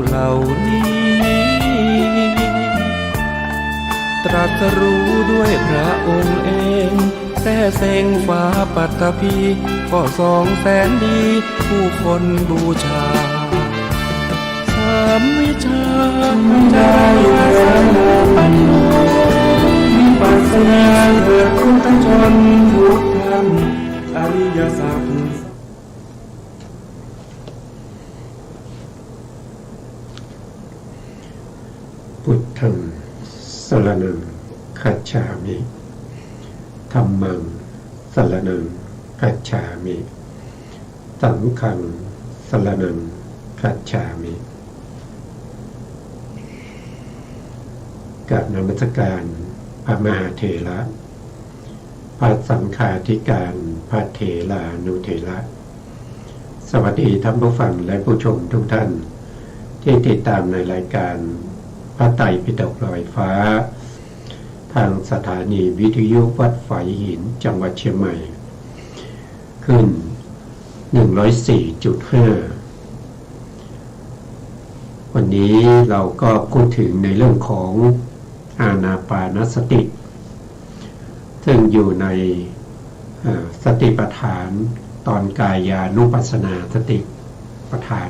เหล่านี้ตรัสรู้ด้วยพระองค์เองแต่เสงฟ้าปัตภีก็200,000 ดีผู้คนบูชา3 วิชาจารณสังปัญโนวิปัสสนาเกิดคุณทั้งชนทุกท่านอริยสัจพุทธังสรณังคัจฉามิธัมมังสรณังคัจฉามิสังฆังสรณังคัจฉามิกราบนมัสการพระมหาเถระพระสังฆาธิการพระเถรานุเถระสวัสดีท่านผู้ฟังและผู้ชมทุกท่านที่ติดตามในรายการพระไตรปิฎกลอยฟ้าทางสถานีวิทยุวัดฝายหินจังหวัดเชียงใหม่ขึ้น 104.5 วันนี้เราก็พูดถึงในเรื่องของอานาปานสติซึ่งอยู่ในสติปัฏฐานตอนกายานุปัสสนาสติปัฏฐาน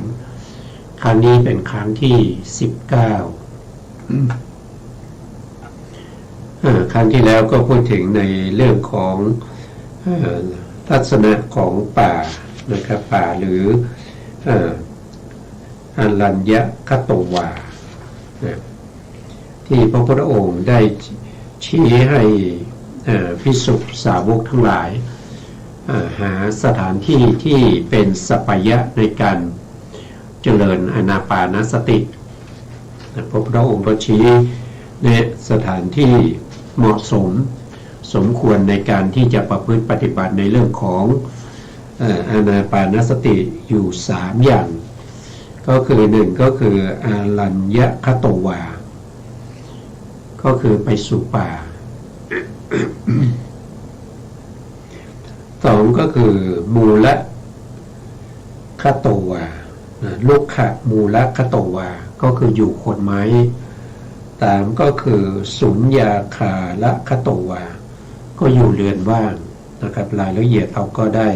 ครั้งนี้เป็นครั้งที่19ครั้งที่แล้วก็พูดถึงในเรื่องของลักษณะของป่านะครับป่าหรืออรัญญคตวาที่พระพุทธองค์ได้ชี้ให้ภิกษุสาวกทั้งหลายหาสถานที่ที่เป็นสัปปายะในการเจริญอานาปานสติพระพุทธองค์ก็ชี้ในสถานที่เหมาะสมควรในการที่จะประพฤติปฏิบัติในเรื่องของอานาปานสติอยู่3อย่างก็คือ1ก็คืออารัญญคตวาก็คือไปสู่ป่า 2ก็คือมูลคตวาลุกขะมูลคตวาก็คืออยู่โคนไม้3ก็คือสุญญาคาละคตวาก็อยู่เรือนว่างนะครับรายละเอียดเราก็ได้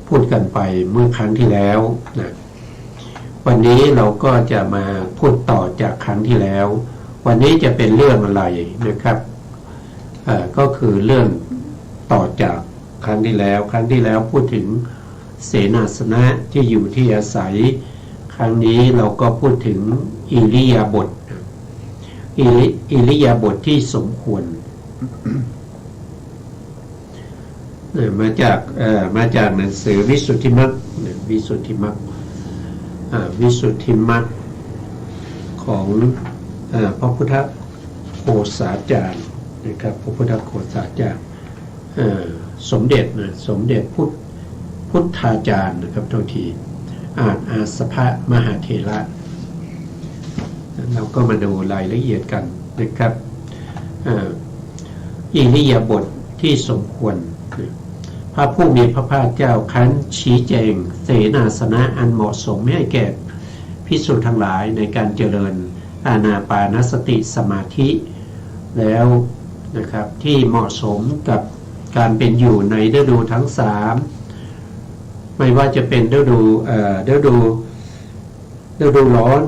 พูดกันไปเมื่อครั้งที่แล้วนะวันนี้เราก็จะมาพูดต่อจากครั้งที่แล้ววันนี้จะเป็นเรื่องอะไรนะครับก็คือเรื่องต่อจากครั้งที่แล้วพูดถึงเสนาสนะที่อยู่ที่อาศัยครั้งนี้เราก็พูดถึงอิริยาบถที่สมควรมาจากหนังสือวิสุทธิมรรคของพระพุทธโฆษาจารย์นะครับพระพุทธโฆษาจารย์สมเด็จพุทธาจารย์นะครับเท่าที่อาสภะมหาเถระเราก็มาดูรายละเอียดกันนะครับอิริยาบถที่สมควรพระผู้มีพระภาคเจ้าคั้นชี้แจงเสนาสนะอันเหมาะสมให้แก่ภิกษุทั้งหลายในการเจริญอานาปานสติสมาธิแล้วนะครับที่เหมาะสมกับการเป็นอยู่ในฤดูทั้ง3ไม่ว่าจะเป็นฤดูร้อน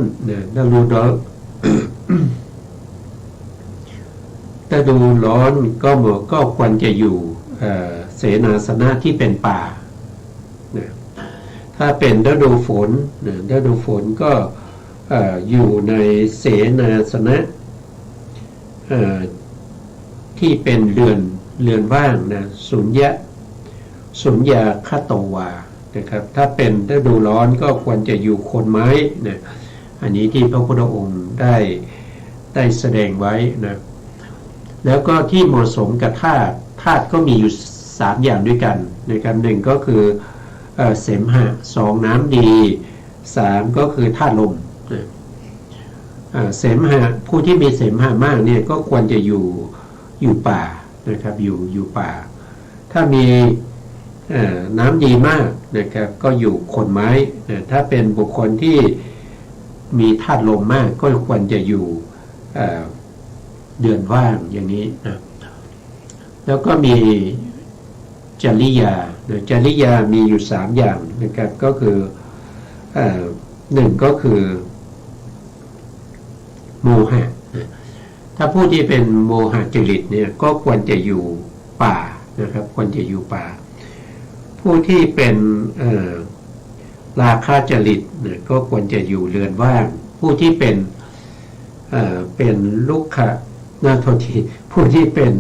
ฤดูร้อนก็ควรจะอยู่เสนาสนะที่เป็นป่าถ้าเป็นฤดูฝนก็อยู่ในเสนาสนะที่เป็นเรือนว่างนะสุญญาคตวานะครับถ้าเป็นฤดูร้อนก็ควรจะอยู่โคนไม้นะอันนี้ที่พระพุทธองค์ได้แสดงไว้นะแล้วก็ที่เหมาะสมกับธาตุก็มีอยู่3อย่างด้วยกันนะครับ1ก็คือเสมหะ2น้ำดี3ก็คือธาตุลมเสมหะผู้ที่มีเสมหะมากเนี่ยก็ควรจะอยู่ป่านะครับอยู่ป่าถ้ามีน้ำดีมากนะครับก็อยู่โคนไม้ถ้าเป็นบุคคลที่ มีธาตุลมมากก็ควรจะอยู่เดือนว่างอย่างนี้นะแล้วก็มีจริยาจริยามีอยู่3อย่างนะครับก็คือหนึ่งก็คือโมหะถ้าผู้ที่เป็นโมหะจริตเนี่ยก็ควรจะอยู่ป่านะครับควรจะอยู่ป่าผู้ที่เป็นราคะจริตเนี่ยก็ควรจะอยู่เรือนว่างผู้ที่เป็นลุกขะโทษทีผู้ที่เป็น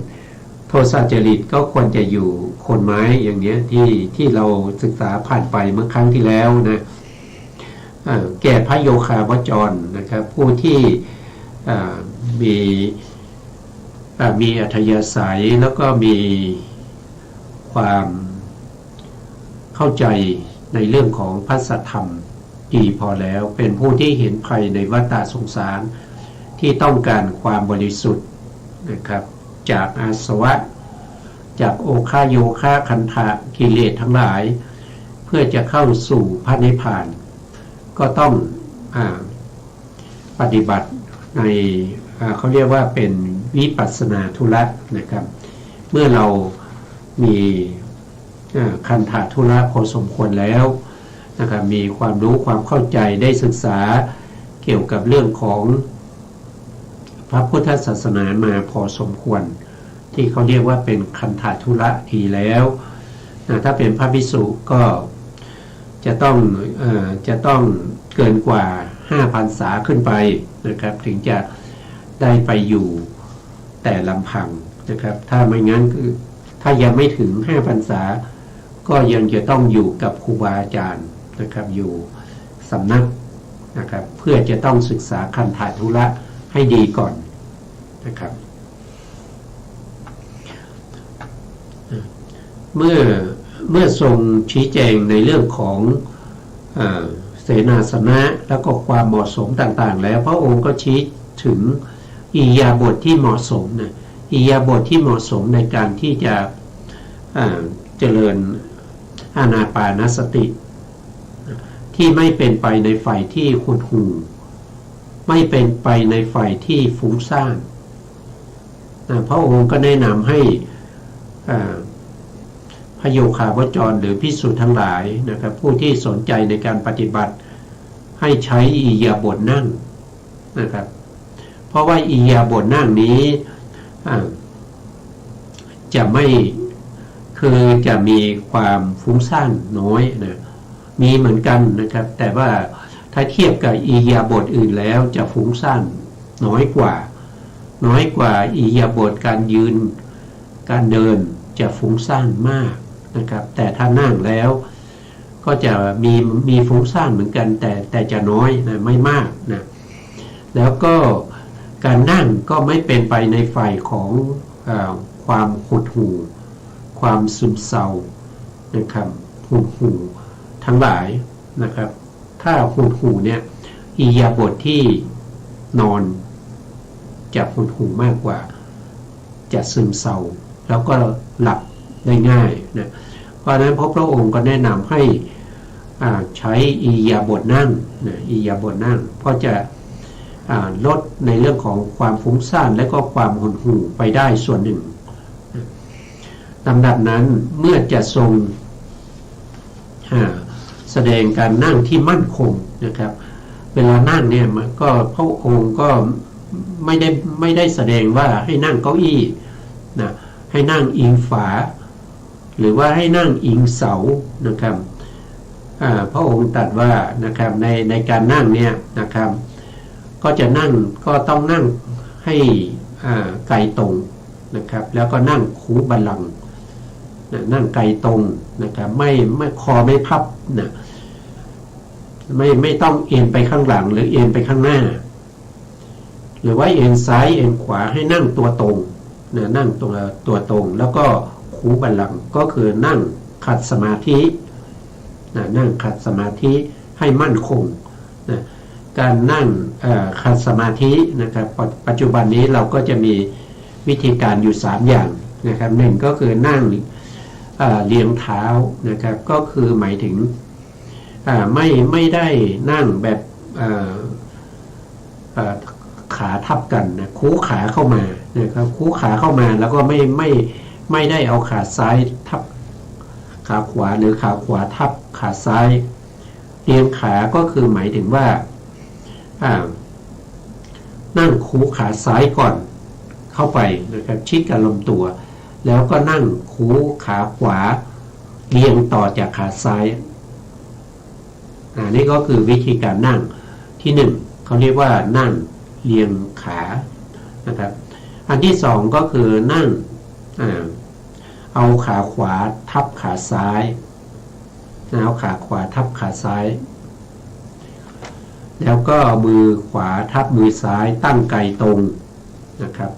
โทสะจริตก็ควรจะอยู่โคนไม้อย่างเนี้ยที่เราศึกษาผ่านไปเมื่อครั้งที่แล้วนะแก่พระโยคาวจรนะครับผู้ที่มีอัธยาศัยแล้วก็มีความเข้าใจในเรื่องของพระสัทธรรมดีพอแล้วเป็นผู้ที่เห็นภัยในวัฏฏะสงสารที่ต้องการความบริสุทธิ์นะครับจากอาสวะจากโอฆาโยฆาคันธะกิเลสทั้งหลายเพื่อจะเข้าสู่พระนิพพานก็ต้องปฏิบัติในเขาเรียกว่าเป็นวิปัสสนาธุระนะครับเมื่อเรามีคันธะธุระพอสมควรแล้วนะครับมีความรู้ความเข้าใจได้ศึกษาเกี่ยวกับเรื่องของพระพุทธศาสนามาพอสมควรที่เขาเรียกว่าเป็นคันธะธุระดีแล้วถ้าเป็นพระภิกษุก็จะต้องเกินกว่า 5 พรรษาขึ้นไปนะครับถึงจะได้ไปอยู่แต่ลำพังนะครับถ้าไม่งั้นคือถ้ายังไม่ถึง 5 พรรษาก็ยังจะต้องอยู่กับครูบาอาจารย์นะครับอยู่สำนักนะครับเพื่อจะต้องศึกษาคันธะธุระให้ดีก่อนนะครับเมื่อทรงชี้แจงในเรื่องของเสนาสนะแล้วก็ความเหมาะสมต่างๆแล้วพระองค์ก็ชี้ถึงอิริยาบถที่เหมาะสมนะอิริยาบถที่เหมาะสมในการที่จะเจริญอานาปานสติที่ไม่เป็นไปในฝ่ายที่หดหู่ไม่เป็นไปในฝ่ายที่ฟุ้งซ่านพระองค์ก็แนะนำให้พระโยคาวจรหรือภิกษุทั้งหลายนะครับผู้ที่สนใจในการปฏิบัติให้ใช้อิริยาบถนั่งนะครับเพราะว่าอิริยาบถนั่งนี้จะมีความฟุ้งซ่านน้อยนะมีเหมือนกันนะครับแต่ว่าถ้าเทียบกับอิริยาบถอื่นแล้วจะฟุ้งซ่านน้อยกว่าอิริยาบถการยืนการเดินจะฟุ้งซ่านมากนะครับแต่ถ้านั่งแล้วก็จะมีฟุ้งซ่านเหมือนกันแต่จะน้อยนะไม่มากนะแล้วก็การนั่งก็ไม่เป็นไปในฝ่ายของความหดหู่ความซึมเศร้านะครับหดหู่ทั้งหลายนะครับถ้าหดหู่เนี่ยอิริยาบถที่นอนจะหดหู่มากกว่าจะซึมเศร้าแล้วก็หลับได้ง่ายนะเพราะฉะนั้นพระองค์ก็แนะนำให้ใช้อิริยาบถนั่งนะอิริยาบถนั่งเพราะจะลดในเรื่องของความฟุ้งซ่านและก็ความหดหู่ไปได้ส่วนหนึ่งลำดับนั้นเมื่อจะทรงแสดงการนั่งที่มั่นคงนะครับเวลานั่งเนี่ยมันก็พระองค์ก็ไม่ได้แสดงว่าให้นั่งเก้าอี้นะให้นั่งอิงฝาหรือว่าให้นั่งอิงเสานะครับพระองค์ตรัสว่านะครับในการนั่งเนี่ยนะครับก็จะนั่งก็ต้องนั่งให้ไกลตรงนะครับแล้วก็นั่งคูบัลลังก์นั่งไกลตรงนะครับไม่คอไม่พับนะไม่ต้องเอ็นไปข้างหลังหรือเอ็นไปข้างหน้าหรือว่าเอ็นซ้ายเอ็นขวาให้นั่งตัวตรงนะนั่งตัวตรงแล้วก็คูบัลลังก์ก็คือนั่งขัดสมาธินะนั่งขัดสมาธิให้มั่นคงนะการนั่งขัดสมาธินะครับปัจจุบันนี้เราก็จะมีวิธีการอยู่3อย่างนะครับหนึ่งก็คือนั่งเรียงเท้านะครับก็คือหมายถึงไม่ได้นั่งแบบ ขาทับกันนะคูขาเข้ามานะครับคูขาเข้ามาแล้วก็ไม่ได้เอาขาซ้ายทับขาขวาหรือขาขวาทับขาซ้ายเรียงขาก็คือหมายถึงว่านั่งคูขาซ้ายก่อนเข้าไปนะครับชิดกับลำตัวแล้วก็นั่งคูขาขวาเรียงต่อจากขาซ้ายนี่ก็คือวิธีการนั่งที่หนึ่งเขาเรียกว่านั่งเรียงขานะครับอันที่สองก็คือนั่งเอาขาขวาทับขาซ้ายเอาขาขวาทับขาซ้ายแล้วก็มือขวาทับมือซ้ายตั้งไกตรงนะครับ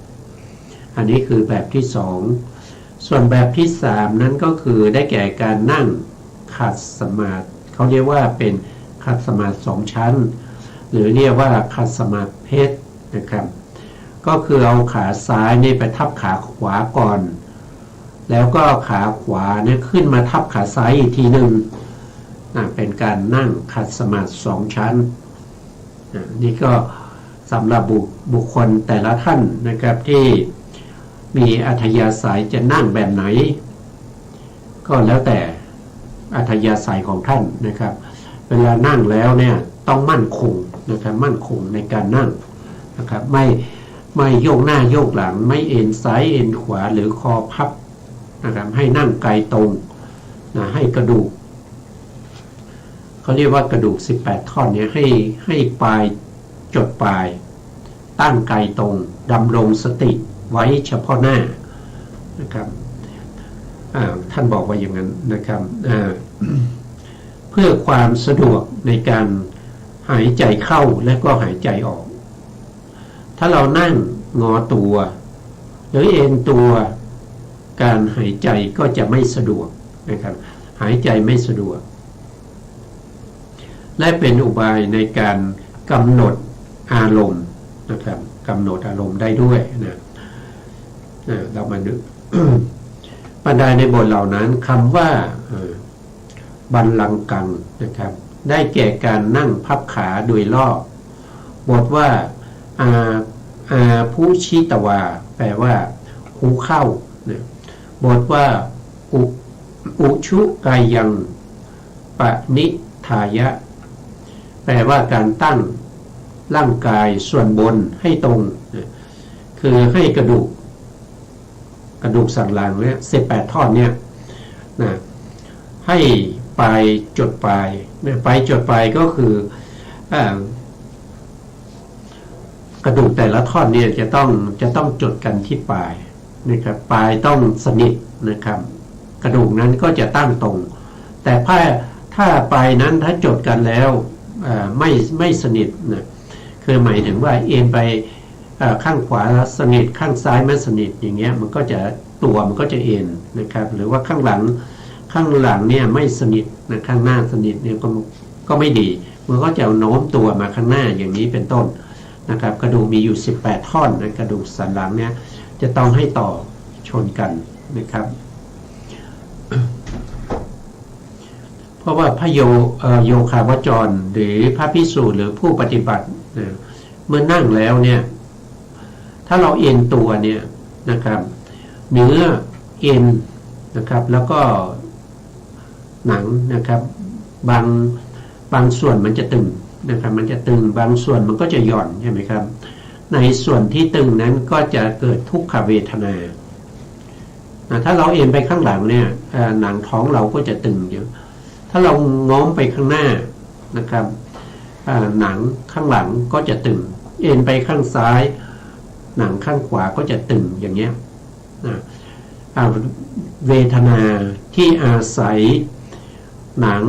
อันนี้คือแบบที่สองส่วนแบบที่สามนั้นก็คือได้แก่การนั่งขัดสมาธิเขาเรียกว่าเป็นขัดสมาธิสองชั้นหรือเรียกว่าขัดสมาธิเพชรนะครับก็คือเอาขาซ้ายนี่ไปทับขาขวาก่อนแล้วก็ขาขวาเนี่ยขึ้นมาทับขาซ้ายอีกทีหนึ่งเป็นการนั่งขัดสมาธิสองชั้นนี่ก็สำหรับบุคคลแต่ละท่านนะครับที่มีอัธยาศัยจะนั่งแบบไหนก็แล้วแต่อัธยาศัยของท่านนะครับเวลานั่งแล้วเนี่ยต้องมั่นคงนะครับมั่นคงในการนั่งนะครับไม่โยกหน้าโยกหลังไม่เอ็นซ้ายเอ็นขวาหรือคอพับนะครับให้นั่งไกตรงให้กระดูกเขาเรียกว่ากระดูก18ท่อนเนี่ยให้ปลายจดปลายตั้งไกตรงดำรงสติไว้เฉพาะหน้านะครับท่านบอกว่าอย่างนั้นนะครับเพื่อความสะดวกในการหายใจเข้าและก็หายใจออกถ้าเรานั่งงอตัวหรือเอ็นตัวการหายใจก็จะไม่สะดวกนะครับหายใจไม่สะดวกและเป็นอุบายในการกำหนดอารมณ์นะครับกำหนดอารมณ์ได้ด้วยนะเรามานึก บรรดาในบทเหล่านั้นคำว่าบัลลังกังนะครับได้แก่การนั่งพับขาโดยรอบบทว่าผู้ชิตวาแปลว่าหูเข้านะบทว่าอุชุกายังปนิทายะแปลว่าการตั้งร่างกายส่วนบนให้ตรงนะคือให้กระดูกสันหลังเนี่ย18ท่อนเนี่ยนะให้ปลายจดปลายนะปลายจดปลายก็คือกระดูกแต่ละท่อนเนี่ยจะต้องจดกันที่ปลายนะครับปลายต้องสนิทนะครับกระดูกนั้นก็จะตั้งตรงแต่ถ้าปลายนั้นถ้าจดกันแล้วไม่สนิทนะคือหมายถึงว่าเอ็นไปข้างขวาสนิทข้างซ้ายไม่สนิทอย่างเงี้ยมันก็จะเอ็นนะครับหรือว่าข้างหลังเนี่ยไม่สนิทนะข้างหน้าสนิทเนี่ยก็ไม่ดีมันก็จะโน้มตัวมาข้างหน้าอย่างนี้เป็นต้นนะครับกระดูกมีอยู่18ท่อนนะกระดูกสันหลังเนี่ยจะต้องให้ต่อชนกันนะครับเพราะว่าพระโยคาวจรหรือพระภิกษุหรือผู้ปฏิบัติเมื่อนั่งแล้วเนี่ยถ้าเราเอ็นตัวเนี่ยนะครับเนื้อเอ็นนะครับแล้วก็หนังนะครับบางส่วนมันจะตึงนะครับมันจะตึงบางส่วนมันก็จะหย่อนใช่ไหมครับในส่วนที่ตึงนั้นก็จะเกิดทุกขเวทนาถ้าเราเอ็นไปข้างหลังเนี่ยหนังท้องเราก็จะตึงเยอะถ้าเราง้อมไปข้างหน้านะครับหนังข้างหลังก็จะตึงเอ็นไปข้างซ้ายหนังข้างขวาก็จะตึงอย่างเงี้ยเวทนาที่อาศัยหนัง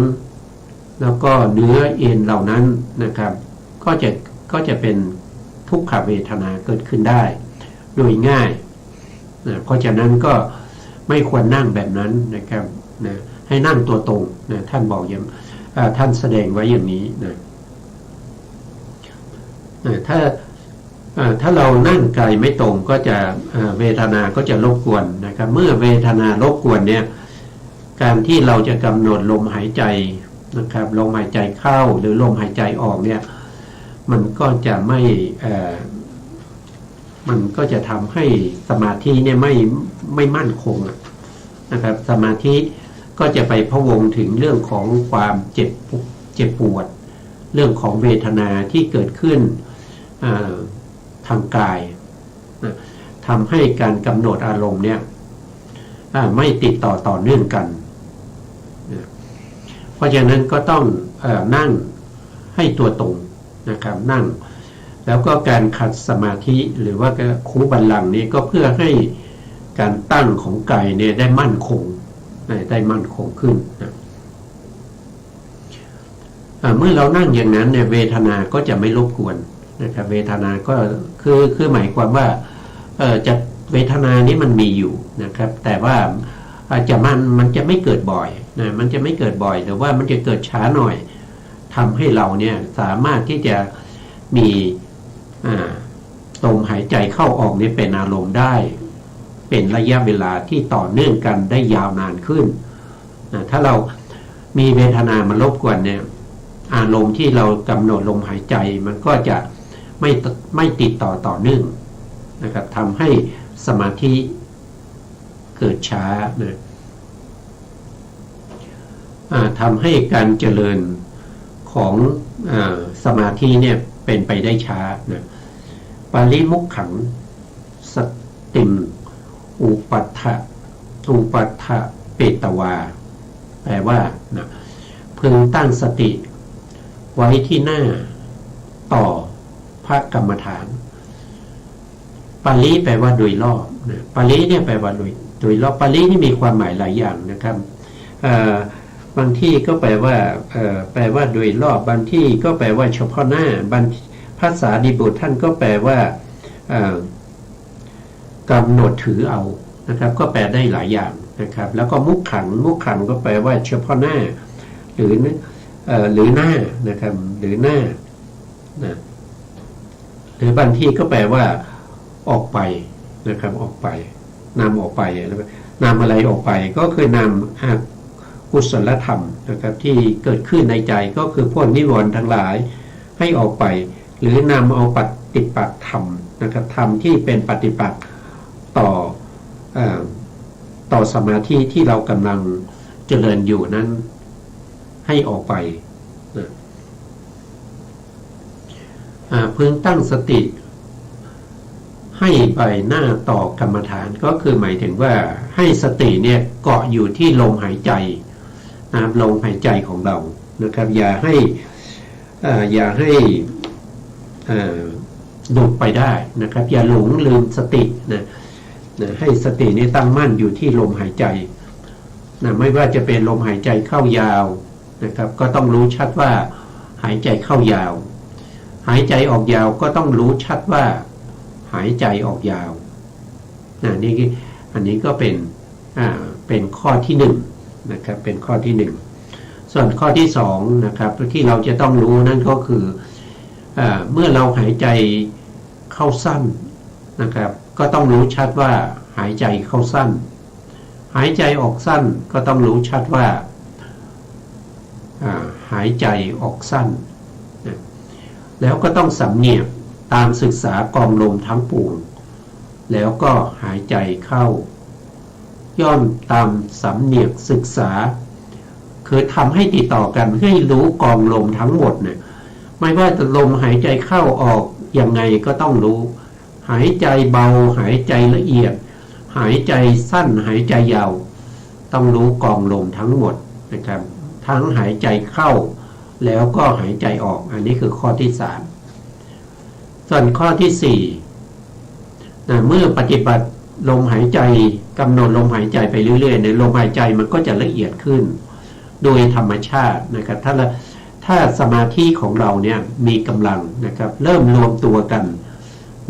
แล้วก็เนื้อเอ็นเหล่านั้นนะครับก็จะเป็นทุกขเวทนาเกิดขึ้นได้โดยง่ายเพราะฉะนั้นก็ไม่ควรนั่งแบบนั้นนะครับให้นั่งตัวตรงท่านบอกอย่างท่านแสดงไว้อย่างนี้ถ้าเรานั่งกายไม่ตรงก็จะเวทนาก็จะรบกวนนะครับเมื่อเวทนารบกวนเนี่ยการที่เราจะกำหนดลมหายใจนะครับลมหายใจเข้าหรือลมหายใจออกเนี่ย มันก็จะไม่มันก็จะทำให้สมาธิเนี่ยไม่มั่นคงนะครับสมาธิก็จะไปพะวงถึงเรื่องของความเจ็บปวดเรื่องของเวทนาที่เกิดขึ้นทางกายทำให้การกำหนดอารมณ์เนี่ยไม่ติดต่อเนื่องกันเพราะฉะนั้นก็ต้องนั่งให้ตัวตรงนะครับนั่งแล้วก็การขัดสมาธิหรือว่าคูบัลลังก์นี้ก็เพื่อให้การตั้งของกายเนี่ยได้มั่นคงขึ้นนะเมื่อเรานั่งอย่างนั้นเนี่ยเวทนาก็จะไม่รบกวนนะครับเวทนาก็คือหมายความว่าจะเวทนานี้มันมีอยู่นะครับแต่ว่ามันจะไม่เกิดบ่อยนะมันจะไม่เกิดบ่อยแต่ว่ามันจะเกิดช้าหน่อยทำให้เราเนี่ยสามารถที่จะมีลมหายใจเข้าออกนี้เป็นอารมณ์ได้เป็นระยะเวลาที่ต่อเนื่องกันได้ยาวนานขึ้นถ้าเรามีเวทนามารบกวนเนี่ยอารมณ์ที่เรากำหนดลมหายใจมันก็จะไม่ติดต่อเนื่องนะครับทำให้สมาธิเกิดช้านะทำให้การเจริญของสมาธิเนี่ยเป็นไปได้ช้านะปาริมุขขังสติมอุปัฏฐะเปตวาแปลว่านะพึงตั้งสติไว้ที่หน้าต่อพระกรรมฐานปาริแปลว่าโดยรอบนะปาริเนี่ยแปลว่าโดยรอบปารินี่มีความหมายหลายอย่างนะครับบางที่ก็แปลว่าโดยรอบบางที่ก็แปลว่าเฉพาะหน้าภาษาดิบุตรท่านก็แปลว่ากำหนดถือเอานะครับก็แปลได้หลายอย่างนะครับแล้วก็มุขขังก็แปลว่าเฉพาะหน้าหรือหน้านะครับหรือหน้านะหรือบางที่ก็แปลว่าออกไปนะครับออกไปนำออกไปนำอะไรออกไปก็คือนำกุศลธรรมนะครับที่เกิดขึ้นในใจก็คือพวกนิวรณ์ทั้งหลายให้ออกไปหรือนำเอาปฏิปักษ์ธรรมนะครับธรรมที่เป็นปฏิปักษ์ต่อสมาธิที่เรากำลังเจริญอยู่นั้นให้ออกไปพึงตั้งสติให้ใบหน้าต่อกรรมฐานก็คือหมายถึงว่าให้สติเนี่ยเกาะอยู่ที่ลมหายใจลมหายใจของเรานะครับอย่าให้หลุดไปได้นะครับอย่าหลงลืมสตินะให้สตินี้ตั้งมั่นอยู่ที่ลมหายใจนะไม่ว่าจะเป็นลมหายใจเข้ายาวนะครับก็ต้องรู้ชัดว่าหายใจเข้ายาวหายใจออกยาวก็ต้องรู้ชัดว่าหายใจออกยาวนี่อันนี้ก็เป็นข้อที่หนึ่งนะครับเป็นข้อที่หนึ่งส่วนข้อที่สองนะครับที่เราจะต้องรู้นั่นก็คือเมื่อเราหายใจเข้าสั้นนะครับก็ต้องรู้ชัดว่าหายใจเข้าสั้นหายใจออกสั้นก็ต้องรู้ชัดว่าหายใจออกสั้นแล้วก็ต้องสำเนียกตามศึกษากองลมทั้งปวงแล้วก็หายใจเข้าย่อมตามสำเนียกศึกษาคือทำให้ติดต่อกันให้รู้กองลมทั้งหมดเนี่ยไม่ว่าจะลมหายใจเข้าออกยังไงก็ต้องรู้หายใจเบาหายใจละเอียดหายใจสั้นหายใจยาวต้องรู้กองลมทั้งหมดนะครับทั้งหายใจเข้าแล้วก็หายใจออกอันนี้คือข้อที่สามส่วนข้อที่สี่เมื่อปฏิบัติลมหายใจกำหนดลมหายใจไปเรื่อยๆในลมหายใจมันก็จะละเอียดขึ้นโดยธรรมชาตินะครับถ้าสมาธิของเราเนี่ยมีกำลังนะครับเริ่มรวมตัวกัน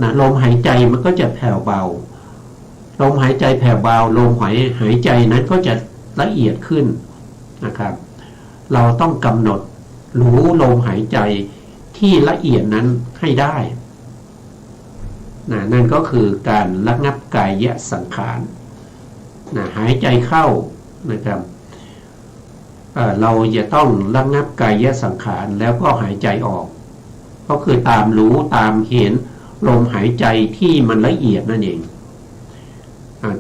นะลมหายใจมันก็จะแผ่วเบาลมหายใจแผ่วเบาลมหายใจนั้นก็จะละเอียดขึ้นนะครับเราต้องกำหนดรู้ลมหายใจที่ละเอียดนั้นให้ได้นั่นก็คือการระงับกายสังขารหายใจเข้านะครับเราจะต้องระงับกายสังขารแล้วก็หายใจออก ก็คือตามรู้ตามเห็นลมหายใจที่มันละเอียดนั่นเอง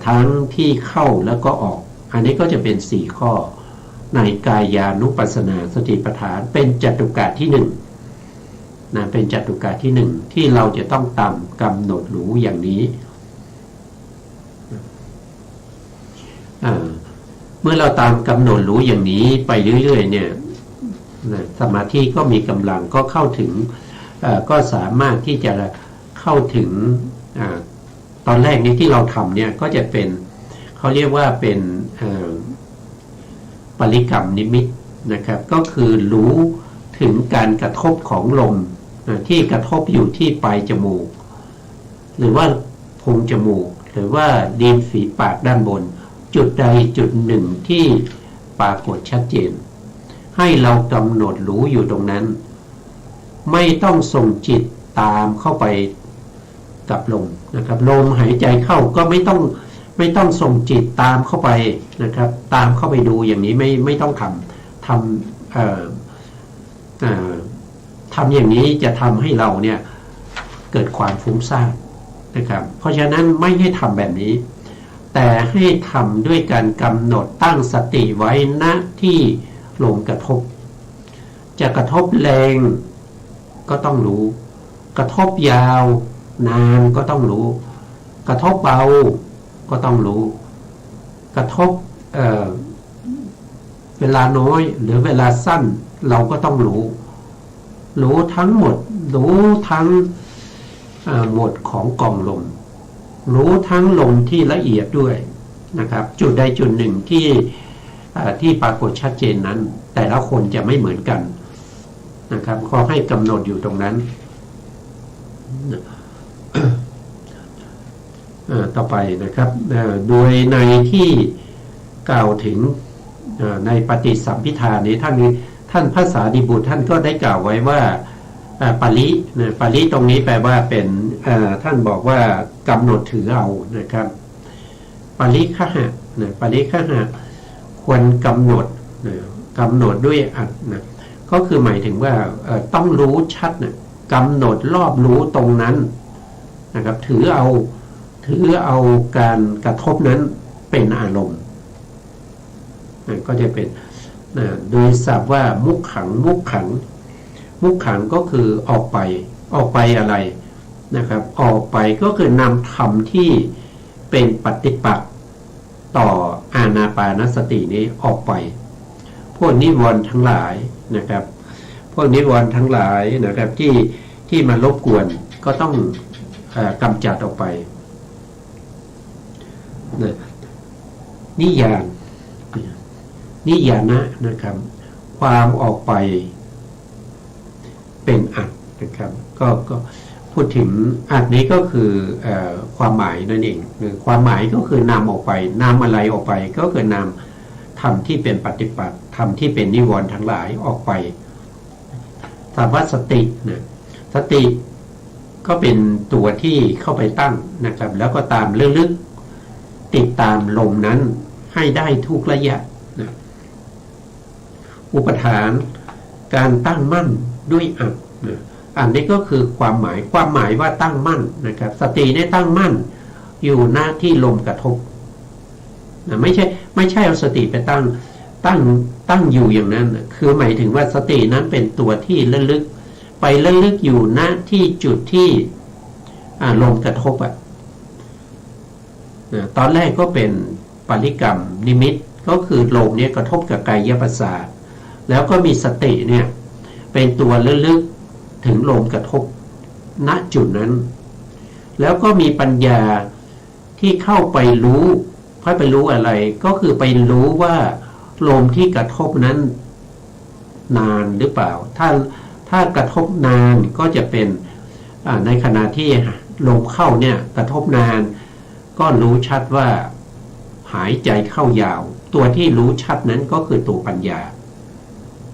ทั้งที่เข้าแล้วก็ออกอันนี้ก็จะเป็น4ข้อในกายานุปัสสนาสติปัฏฐานเป็นจตุกะที่1เป็นจตุกะที่1ที่เราจะต้องตามกำหนดรู้อย่างนี้เมื่อเราตามกำหนดรู้อย่างนี้ไปเรื่อยๆเนี่ยสมาธิก็มีกำลังก็เข้าถึงก็สามารถที่จะเข้าถึงตอนแรกนี้ที่เราทำเนี่ยก็จะเป็นเขาเรียกว่าเป็นปริกรรมนิมิตนะครับก็คือรู้ถึงการกระทบของลมที่กระทบอยู่ที่ปลายจมูกหรือว่าโพรงจมูกหรือว่าริมฝีปากด้านบนจุดใดจุดหนึ่งที่ปรากฏชัดเจนให้เรากำหนดรู้อยู่ตรงนั้นไม่ต้องส่งจิตตามเข้าไปกับลมนะครับลมหายใจเข้าก็ไม่ต้องส่งจิตตามเข้าไปนะครับตามเข้าไปดูอย่างนี้ไม่ต้องทำอย่างนี้จะทำให้เราเนี่ยเกิดความฟุ้งซ่านนะครับเพราะฉะนั้นไม่ให้ทำแบบนี้แต่ให้ทำด้วยการกำหนดตั้งสติไว้ณที่ลมกระทบจะกระทบแรงก็ต้องรู้กระทบยาวนานก็ต้องรู้กระทบเบาก็ต้องรู้กระทบเวลาน้อยหรือเวลาสั้นเราก็ต้องรู้ทั้งหมดรู้ทั้งหมดของกล่องลมรู้ทั้งลมที่ละเอียดด้วยนะครับจุดใดจุดหนึ่งที่ปรากฏชัดเจนนั้นแต่ละคนจะไม่เหมือนกันนะครับขอให้กำหนดอยู่ตรงนั้นต่อไปนะครับโดยในที่กล่าวถึงในปฏิสัมภิทานี้ท่านพระสารีบุตรท่านก็ได้กล่าวไว้ว่าปริตรงนี้แปลว่าเป็นท่านบอกว่ากำหนดถือเอานะครับปริฆะปริฆะควรกำหนดด้วยอัตนะก็คือหมายถึงว่าต้องรู้ชัดนะกำหนดรอบรู้ตรงนั้นนะครับถือเอาการกระทบนั้นเป็นอารมณ์ก็จะเป็นโดยศัพท์ว่ามุขขังก็คือออกไปอะไรนะครับออกไปก็คือนำธรรมที่เป็นปฏิปักษ์ต่ออานาปานสตินี้ออกไปพวกนิวรณ์ทั้งหลายนะครับพวกนิวรณ์ทั้งหลายนะครับที่มารบกวนก็ต้องกำจัดออกไปนิยานะนะครับความออกไปเป็นอัตนะครับก็พูดถึงอัตนี้ก็คือความหมายนั่นเองความหมายก็คือนำออกไปนำอะไรออกไปก็คือนำธรรมที่เป็นปฏิปักษ์ธรรมที่เป็นนิวรณ์ทั้งหลายออกไปถามว่าสตินะสติก็เป็นตัวที่เข้าไปตั้งนะครับแล้วก็ตามลึกๆติดตามลมนั้นให้ได้ทุกระยะนะอุปทานการตั้งมั่นด้วยอัตนะอันนี้ก็คือความหมายว่าตั้งมั่นนะครับสติได้ตั้งมั่นอยู่หน้าที่ลมกระทบนะไม่ใช่เอาสติไปตั้งอยู่อย่างนั้นคือหมายถึงว่าสตินั้นเป็นตัวที่ระลึกไประลึกอยู่ณที่จุดที่ลมกระทบตอนแรกก็เป็นปริกรรมนิมิตก็คือลมเนี่ยกระทบกับกายประสาทแล้วก็มีสติเนี่ยเป็นตัวระลึกถึงลมกระทบณจุดนั้นแล้วก็มีปัญญาที่เข้าไปรู้อะไรก็คือไปรู้ว่าลมที่กระทบนั้นนานหรือเปล่าถ้ากระทบนานก็จะเป็นในขณะที่ลมเข้าเนี่ยกระทบนานก็รู้ชัดว่าหายใจเข้ายาวตัวที่รู้ชัดนั้นก็คือตัวปัญญา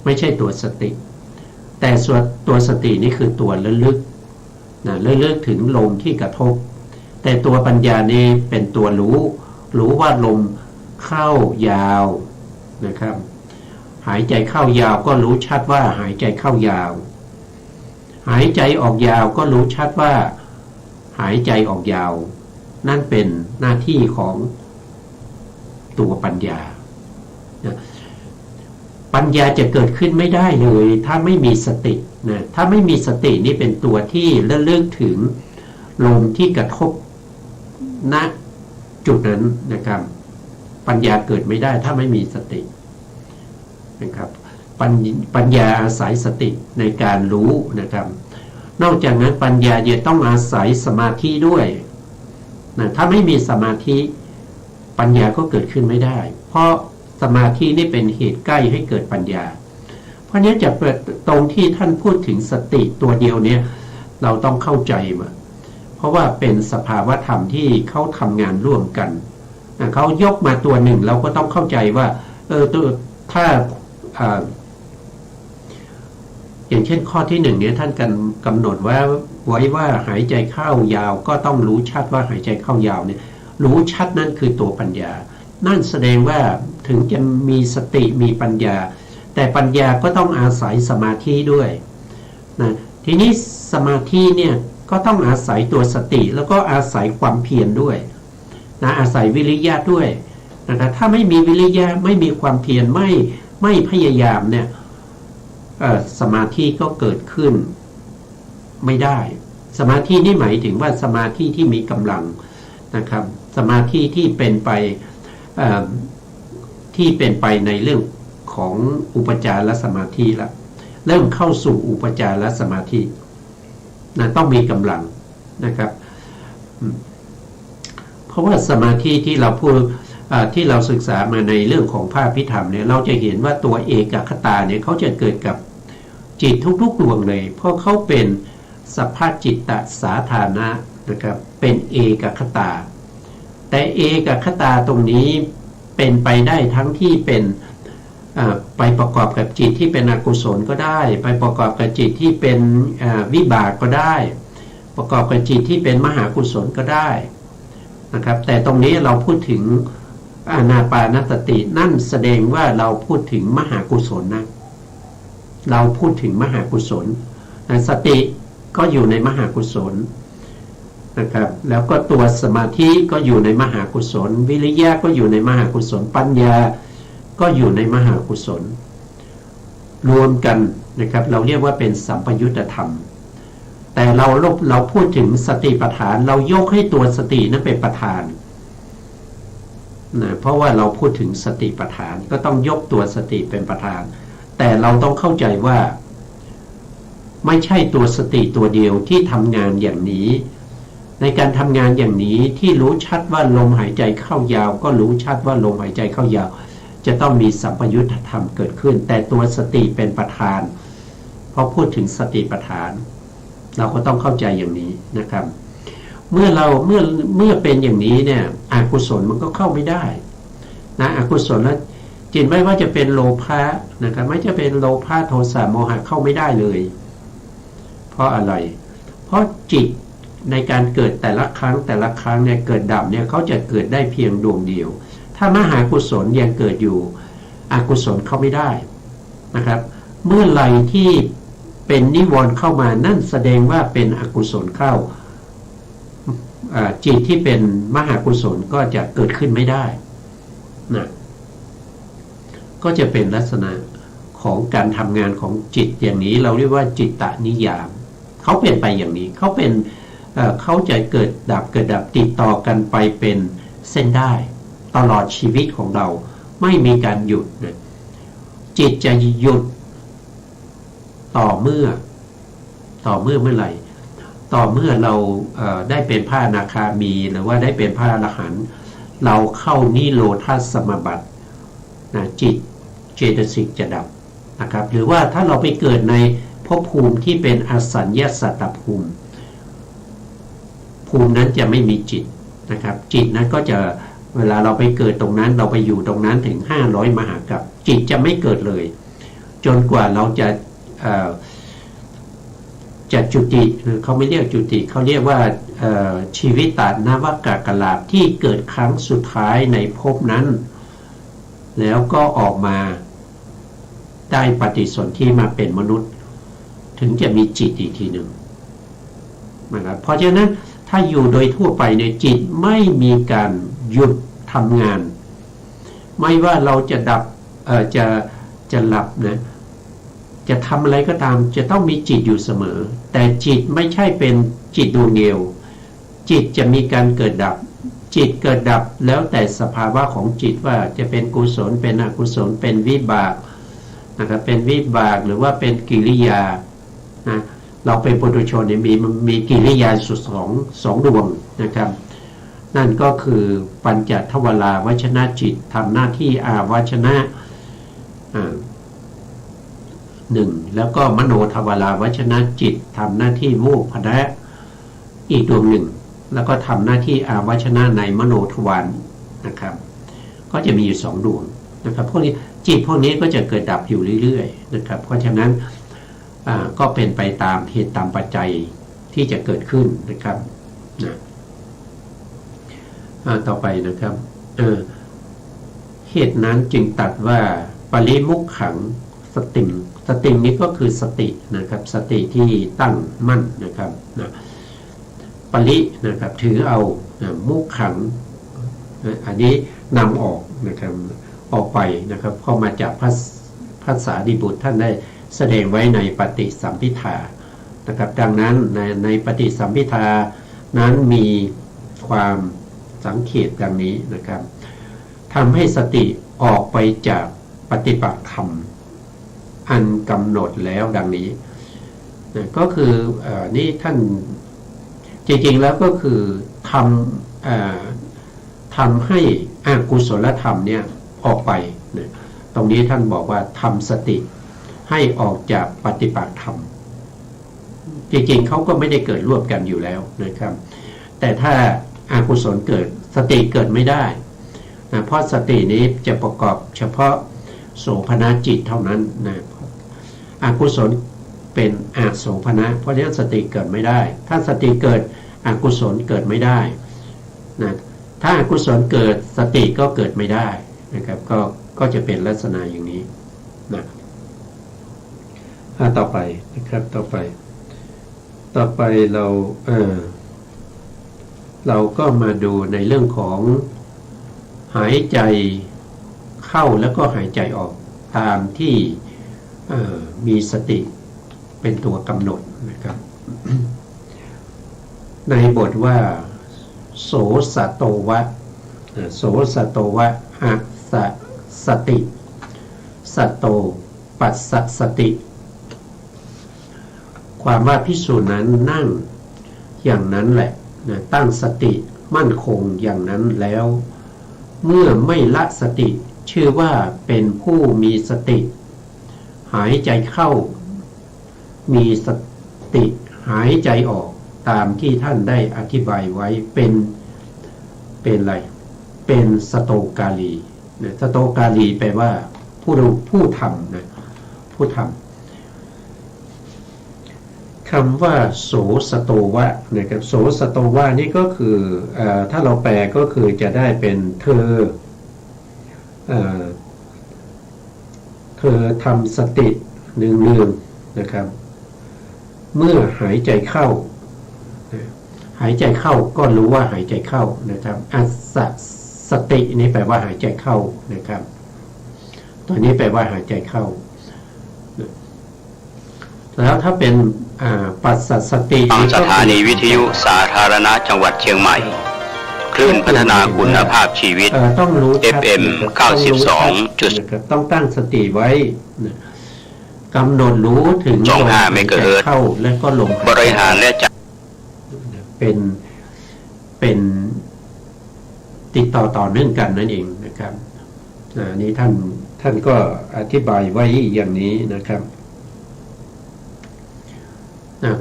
ไม่ใช่ตัวสติแต่ส่วนตัวสตินี่คือตัวระลึกถึงลมที่กระทบแต่ตัวปัญญานี่เป็นตัวรู้ว่าลมเข้ายาวนะครับหายใจเข้ายาวก็รู้ชัดว่าหายใจเข้ายาว หายใจออกยาวก็รู้ชัดว่าหายใจออกยาวนั่นเป็นหน้าที่ของตัวปัญญาปัญญาจะเกิดขึ้นไม่ได้เลยถ้าไม่มีสตินะถ้าไม่มีสตินี่เป็นตัวที่ระลึกถึงลมที่กระทบณจุดนั้นนะครับปัญญาเกิดไม่ได้ถ้าไม่มีสตินะครับปัญญาอาศัยสติในการรู้นะครับนอกจากนั้นปัญญาจะต้องอาศัยสมาธิด้วยนะถ้าไม่มีสมาธิปัญญาก็เกิดขึ้นไม่ได้เพราะสมาธินี่เป็นเหตุใกล้ให้เกิดปัญญาเพราะนี้จะเปิดตรงที่ท่านพูดถึงสติตัวเดียวเนี่ยเราต้องเข้าใจมาเพราะว่าเป็นสภาวธรรมที่เขาทำงานร่วมกันนะเขายกมาตัวหนึ่งเราก็ต้องเข้าใจว่าตัวถ้าอย่างเช่นข้อที่หนึ่งเนี่ยท่านกำหนดว่าไว้ว่าหายใจเข้ายาวก็ต้องรู้ชัดว่าหายใจเข้ายาวเนี่ยรู้ชัดนั่นคือตัวปัญญานั่นแสดงว่าถึงจะมีสติมีปัญญาแต่ปัญญาก็ต้องอาศัยสมาธิด้วยนะทีนี้สมาธิเนี่ยก็ต้องอาศัยตัวสติแล้วก็อาศัยความเพียรด้วยนะอาศัยวิริยะด้วยนะครับถ้าไม่มีวิริยะไม่มีความเพียรไม่พยายามเนี่ยสมาธิก็เกิดขึ้นไม่ได้สมาธินี่หมายถึงว่าสมาธิที่มีกำลังนะครับสมาธิที่เป็นไปในเรื่องของอุปจารสมาธิละเริ่มเข้าสู่อุปจารสมาธินะต้องมีกำลังนะครับเพราะว่าสมาธิที่เราพูดที่เราศึกษามาในเรื่องของภาคพิธรรมเนี่ยเราจะเห็นว่าตัวเอกคตาเนี่ยเขาจะเกิดกับจิตทุกๆดวงเลยเพราะเขาเป็นสัพพจิตตสาธารณะนะครับเป็นเอกคตาแต่เอกคตาตรงนี้เป็นไปได้ทั้งที่เป็นไปประกอบกับจิตที่เป็นอกุศลก็ได้ไปประกอบกับจิตที่เป็นวิบากก็ได้ประกอบกับจิตที่เป็นมหากุศลก็ได้นะครับแต่ตรงนี้เราพูดถึงอานาปานสตินั่นแสดงว่าเราพูดถึงมหากุศลนะเราพูดถึงมหากุศลสติก็อยู่ในมหากุศลนะครับแล้วก็ตัวสมาธิก็อยู่ในมหากุศลวิริยะก็อยู่ในมหากุศลปัญญาก็อยู่ในมหากุศลรวมกันนะครับเราเรียกว่าเป็นสัมปยุตธรรมแต่เราพูดถึงสติปัฏฐานเรายกให้ตัวสตินั้นเป็นประธานนะเพราะว่าเราพูดถึงสติปัฏฐานก็ต้องยกตัวสติเป็นประธานแต่เราต้องเข้าใจว่าไม่ใช่ตัวสติตัวเดียวที่ทำงานอย่างนี้ในการทำงานอย่างนี้ที่รู้ชัดว่าลมหายใจเข้ายาวก็รู้ชัดว่าลมหายใจเข้ายาวจะต้องมีสัมปยุตธรรมเกิดขึ้นแต่ตัวสติเป็นประธานเพราะพูดถึงสติปัฏฐานเราก็ต้องเข้าใจอย่างนี้นะครับเมื่อเป็นอย่างนี้เนี่ยอกุศลมันก็เข้าไม่ได้นะอกุศลแล้วจิตไม่ว่าจะเป็นโลภะนะครับไม่จะเป็นโลภะโทสะโมหะเข้าไม่ได้เลยเพราะอะไรเพราะจิตในการเกิดแต่ละครั้งเนี่ยเกิดดับเนี่ยเขาจะเกิดได้เพียงดวงเดียวถ้ามหากุศลยังเกิดอยู่อกุศลเข้าไม่ได้นะครับเมื่อไหร่ที่เป็นนิวรณ์เข้ามานั่นแสดงว่าเป็นอกุศลเข้าจิตที่เป็นมหากุศลก็จะเกิดขึ้นไม่ได้นะก็จะเป็นลักษณะของการทำงานของจิตอย่างนี้เราเรียกว่าจิตตนิยามเขาเป็นไปอย่างนี้เขาจะเกิดดับติดต่อกันไปเป็นเส้นได้ตลอดชีวิตของเราไม่มีการหยุดนะจิตจะหยุดต่อเมื่อเมื่อไหร่ต่อเมื่อเราได้เป็นพระอนาคามีหรือว่าได้เป็นพระอรหันต์เราเข้านิโรธสมาบัตินะจิตเจตสิกจะดับนะครับหรือว่าถ้าเราไปเกิดในภพภูมิที่เป็นอสัญญาสัตตภูมินั้นจะไม่มีจิตนะครับจิตนั้นก็จะเวลาเราไปเกิดตรงนั้นเราไปอยู่ตรงนั้นถึง500มหากัปจิตจะไม่เกิดเลยจนกว่าเราจะจุติเขาไม่เรียกจุติเขาเรียกว่าชีวิตตานวกกลาภที่เกิดครั้งสุดท้ายในภพนั้นแล้วก็ออกมาได้ปฏิสนธิมาเป็นมนุษย์ ถึงจะมีจิตอีกทีหนึ่งนะครับเพราะฉะนั้นถ้าอยู่โดยทั่วไปเนี่ยจิตไม่มีการหยุดทำงานไม่ว่าเราจะดับจะหลับนะจะทำอะไรก็ตามจะต้องมีจิตอยู่เสมอแต่จิตไม่ใช่เป็นจิตดวงเดียวจิตจะมีการเกิดดับจิตเกิดดับแล้วแต่สภาวะของจิตว่าจะเป็นกุศลเป็นอกุศลเป็นวิบากนะครับเป็นวิบากหรือว่าเป็นกิริยานะเราเป็นปุถุชนเนี่ยมีกิริยาสุดสองดวงนะครับนั่นก็คือปัญจทวาราวชนะจิตทำหน้าที่อาวชนะหนึ่งแล้วก็มโนทวาราวชนะจิตทำหน้าที่โมกขณะอีกดวงหนึ่งแล้วก็ทำหน้าที่อาวชนะในมโนทวารนะครับก็จะมีอยู่สองดวงนะครับพวกนี้จิตพวกนี้ก็จะเกิดดับอยู่เรื่อยๆนะครับเพราะฉะนั้นก็เป็นไปตามเหตุตามปัจจัยที่จะเกิดขึ้นนะครับต่อไปนะครับเหตุนั้นจึงตัดว่าปริมุขขังสติงนี้ก็คือสตินะครับสติที่ตั้งมั่นนะครับปรินะครับถือเอามุขขังอันนี้นำออกนะครับออกไปนะครับเข้ามาจากภาษาดิบุตรท่านได้แสดงไว้ในปฏิสัมภิทานะครับดังนั้นในปฏิสัมภิทานั้นมีความสังเขตดังนี้นะครับทำให้สติออกไปจากปฏิปักษ์ธรรมอันกำหนดแล้วดังนี้ก็คือนี่ท่านจริงๆแล้วก็คือทำให้อกุศลธรรมเนี่ยออกไปตรงนี้ท่านบอกว่าทำสติให้ออกจากปฏิปักษ์ธรรมจริงๆเขาก็ไม่ได้เกิดร่วมกันอยู่แล้วนะครับแต่ถ้าอกุศลเกิดสติเกิดไม่ได้นะเพราะสตินี้จะประกอบเฉพาะโสภณจิตเท่านั้นนะอกุศลเป็นอโสภณะเพราะฉะนั้นสติเกิดไม่ได้ถ้าสติเกิดอกุศลเกิดไม่ได้นะถ้าอกุศลเกิดสติก็เกิดไม่ได้นะครับก็จะเป็นลักษณะอย่างนี้นะต่อไปนะครับต่อไปเราก็มาดูในเรื่องของหายใจเข้าแล้วก็หายใจออกตามที่มีสติเป็นตัวกำหนดนะครับ ในบทว่าโสสโตวะโสสโตวะอะสติสโตปัสสสติความว่าภิกษุนั้นนั่งอย่างนั้นแหละตั้งสติมั่นคงอย่างนั้นแล้วเมื่อไม่ละสติชื่อว่าเป็นผู้มีสติหายใจเข้ามีสติหายใจออกตามที่ท่านได้อธิบายไว้เป็นอะไรเป็นสโตกาลีสโตกาลีแปลว่าผู้ทำนะผู้ทำคำว่าโสสโตวะนะครับโสสโตวะนี่ก็คือถ้าเราแปลก็คือจะได้เป็นเธอทำสติเนืองๆนะครับเมื่อหายใจเข้าหายใจเข้าก็รู้ว่าหายใจเข้านะครับสตินี่แปลว่าหายใจเข้านะครับตัวนี้แปลว่าหายใจเข้าแล้วถ้าเป็นปัสสัสสติสถานีวิทยุสาธารณะจังหวัดเชียงใหม่คลื่นพัฒนาคุณภาพชีวิต FM 92.0 ต้องตั้งสติไว้กำหนดรู้ถึงลมหายใจเข้าและก็ลมบริหารและจัดเป็นติดต่อเนื่องกันนั่นเองนะครับนี้ท่านก็อธิบายไว้อย่างนี้นะครับ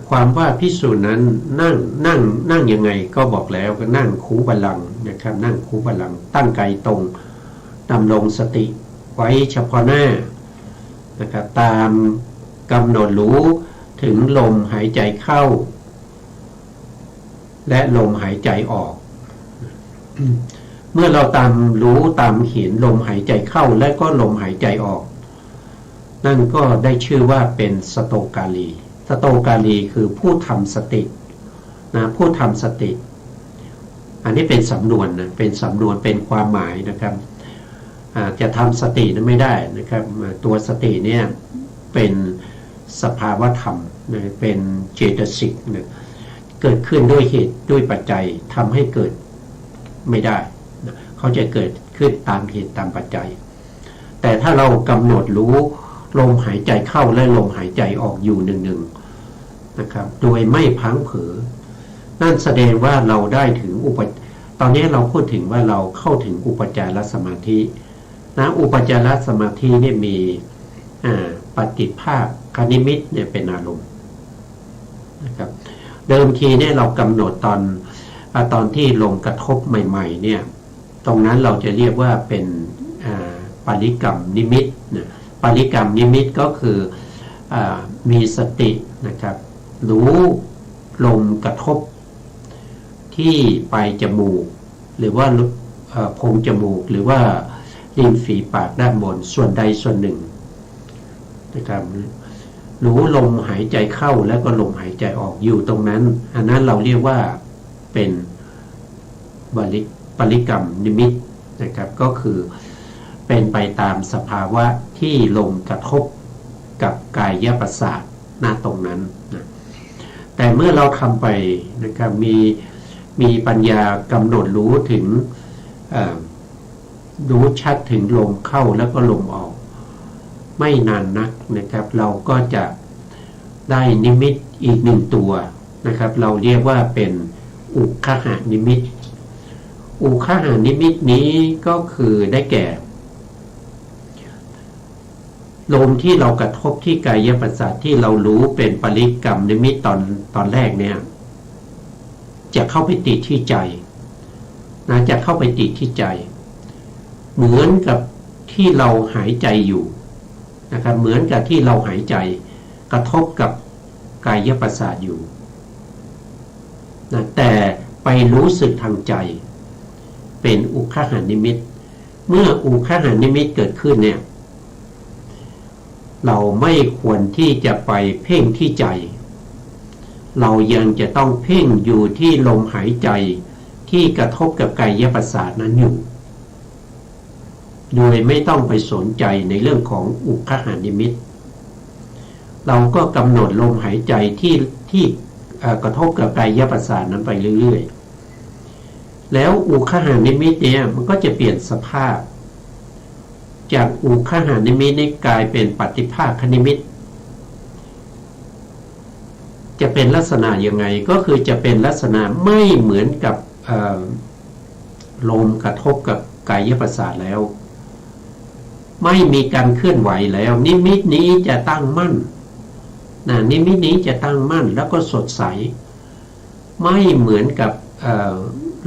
ความว่าภิกษุนั้นนั่งยังไงก็บอกแล้วก็นั่งคูบัลลังก์นะครับนั่งคูบัลลังก์ตั้งกายตรงดำรงสติไว้เฉพาะหน้านะครับตามกำหนดรู้ถึงลมหายใจเข้าและลมหายใจออกเมื่อเราตามรู้ตามเห็นลมหายใจเข้าและก็ลมหายใจออกนั่นก็ได้ชื่อว่าเป็นสโตกาลีส โตกาลีคือผู้ทำสตินะผู้ทำสติ อันนี้เป็นสำนวนนะเป็นสำนวนเป็นความหมายนะครับจะทำสตินั้นไม่ได้นะครับตัวสติเนี่ยเป็นสภาวะธรรมนะเป็นเจตสิกนะเกิดขึ้นด้วยเหตุด้วยปัจจัยทำให้เกิดไม่ได้นะเขาจะเกิดขึ้นตามเหตุตามปัจจัยแต่ถ้าเรากำหนดรู้ลมหายใจเข้าและลมหายใจออกอยู่หนึ่งๆนะครับโดยไม่พังเผลอนั่นแสดงว่าเราได้ถึงตอนนี้เราพูดถึงว่าเราเข้าถึงอุปจารสมาธินะอุปจารสมาธิเนี่ยมีปฏิภาคนิมิตเนี่ยเป็นอารมณ์นะครับเดิมทีเนี่ยเรากำหนดตอนที่ลมกระทบใหม่ๆเนี่ยตรงนั้นเราจะเรียกว่าเป็นปริกรรมนิมิตนะปริกรรมนิมิตก็คือมีสตินะครับรู้ลมกระทบที่ปลายจมูกหรือว่าโพรงจมูกหรือว่าริมฝีปากด้านบนส่วนใดส่วนหนึ่งนะครับรู้ลมหายใจเข้าแล้วก็ลมหายใจออกอยู่ตรงนั้นอันนั้นเราเรียกว่าเป็นปริกรรมนิมิตนะครับก็คือเป็นไปตามสภาวะที่ลมกระทบกับกายประสาทณตรงนั้นนะแต่เมื่อเราทำไปนะครับมีปัญญากำหนดรู้ถึงรู้ชัดถึงลมเข้าแล้วก็ลมออกไม่นานนักนะครับเราก็จะได้นิมิตอีกหนึ่งตัวนะครับเราเรียกว่าเป็นอุคหานิมิตอุคหานิมิตนี้ก็คือได้แก่ลมที่เรากระทบที่กายประสาทที่เรารู้เป็นปริกรรมนิมิตตอนแรกเนี่ยจะเข้าไปติดที่ใจนะจะเข้าไปติดที่ใจเหมือนกับที่เราหายใจอยู่นะครับเหมือนกับที่เราหายใจกระทบกับกายประสาทอยู่นะแต่ไปรู้สึกทางใจเป็นอุคหานิมิตเมื่ออุคหานิมิตเกิดขึ้นเนี่ยเราไม่ควรที่จะไปเพ่งที่ใจเรายังจะต้องเพ่งอยู่ที่ลมหายใจที่กระทบกับกายประสาทนั้นอยู่โดยไม่ต้องไปสนใจในเรื่องของอุคหานิมิตเราก็กำหนดลมหายใจที่กระทบกับกายประสาทนั้นไปเรื่อยๆแล้วอุคหานิมิตเนี่ยมันก็จะเปลี่ยนสภาพจากอุคหานิมิตนี้กลายเป็นปฏิภาคนิมิตจะเป็นลักษณะยังไงก็คือจะเป็นลักษณะไม่เหมือนกับลมกระทบกับกายประสาทแล้วไม่มีการเคลื่อนไหวแล้วนิมิตนี้จะตั้งมั่นนิมิตนี้จะตั้งมั่นแล้วก็สดใสไม่เหมือนกับ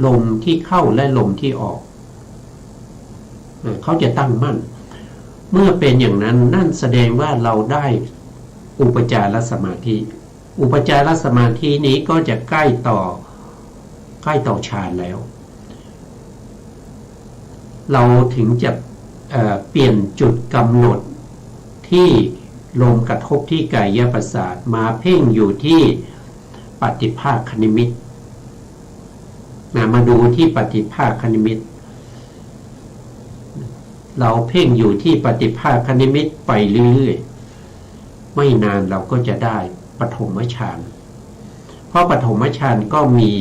ลมที่เข้าและลมที่ออกเขาจะตั้งมั่นเมื่อเป็นอย่างนั้นนั่นแสดงว่าเราได้อุปจารสมาธิอุปจารสมาธินี้ก็จะใกล้ต่อฌานแล้วเราถึงจะเปลี่ยนจุดกำหนดที่ลมกระทบที่กายประสาทมาเพ่งอยู่ที่ปฏิภาคนิมิตมาดูที่ปฏิภาคนิมิตเราเพ่งอยู่ที่ปฏิภาคนิมิตไปเรื่อยๆไม่นานเราก็จะได้ปฐมฌานเพราะปฐมฌานก็มี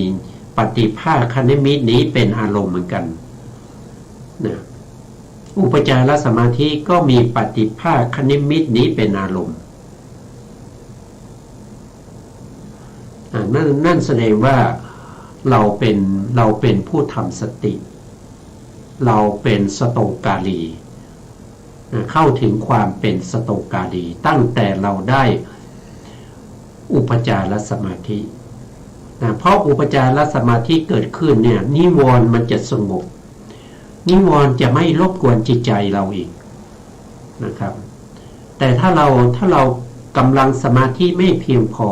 ปฏิภาคนิมิตนี้เป็นอารมณ์เหมือนกันนะอุปจารสมาธิก็มีปฏิภาคนิมิตนี้เป็นอารมณ์นั่นแสดงว่าเราเป็นผู้ทำสติเราเป็นสโตกาลีเข้าถึงความเป็นสโตกาลีตั้งแต่เราได้อุปจารสมาธิเพราะอุปจารสมาธิเกิดขึ้นเนี่ยนิวรณ์มันจะสงบนิวรณ์จะไม่รบกวนจิตใจเราอีกนะครับแต่ถ้าเรากำลังสมาธิไม่เพียงพอ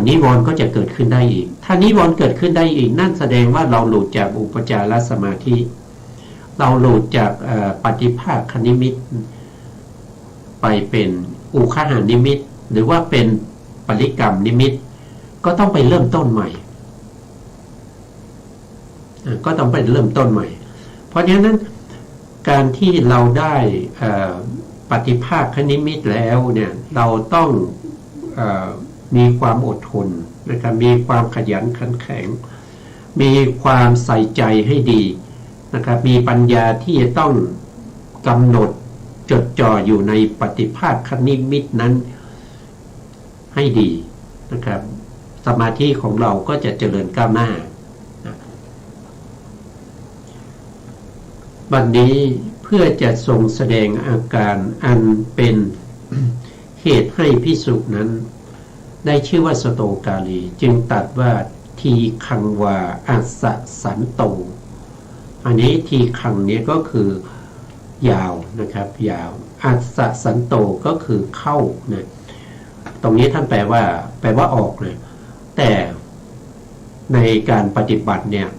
นิวรณ์ก็จะเกิดขึ้นได้อีกถ้านิวรณ์เกิดขึ้นได้อีกนั่นแสดงว่าเราหลุดจากอุปจารสมาธิเราหลุดจากปฏิภาคนิมิตไปเป็นอุคหานิมิต หรือว่าเป็นปริกรรมนิมิตก็ต้องไปเริ่มต้นใหม่ก็ต้องไปเริ่มต้นใหม่เพราะฉะนั้นการที่เราได้ปฏิภาคนิมิตแล้วเนี่ยเราต้องมีความอดทนนะครับมีความขยันขันแข็งมีความใส่ใจให้ดีนะครับมีปัญญาที่จะต้องกำหนดจดจ่ออยู่ในปฏิภาคนิมิตนั้นให้ดีนะครับสมาธิของเราก็จะเจริญก้าวหน้าวันนี้เพื่อจะทรงแสดงอาการอันเป็นเหตุให้ภิกษุนั้นได้ชื่อว่าสโตกาลีจึงตรัสว่าทีคังวาอัสสะสันโตอันนี้ทีคังนี้ก็คือยาวนะครับยาวอัสสะสันโตก็คือเข้านะตรงนี้ท่านแปลว่าออกเลยแต่ในการปฏิบัติเนี่ย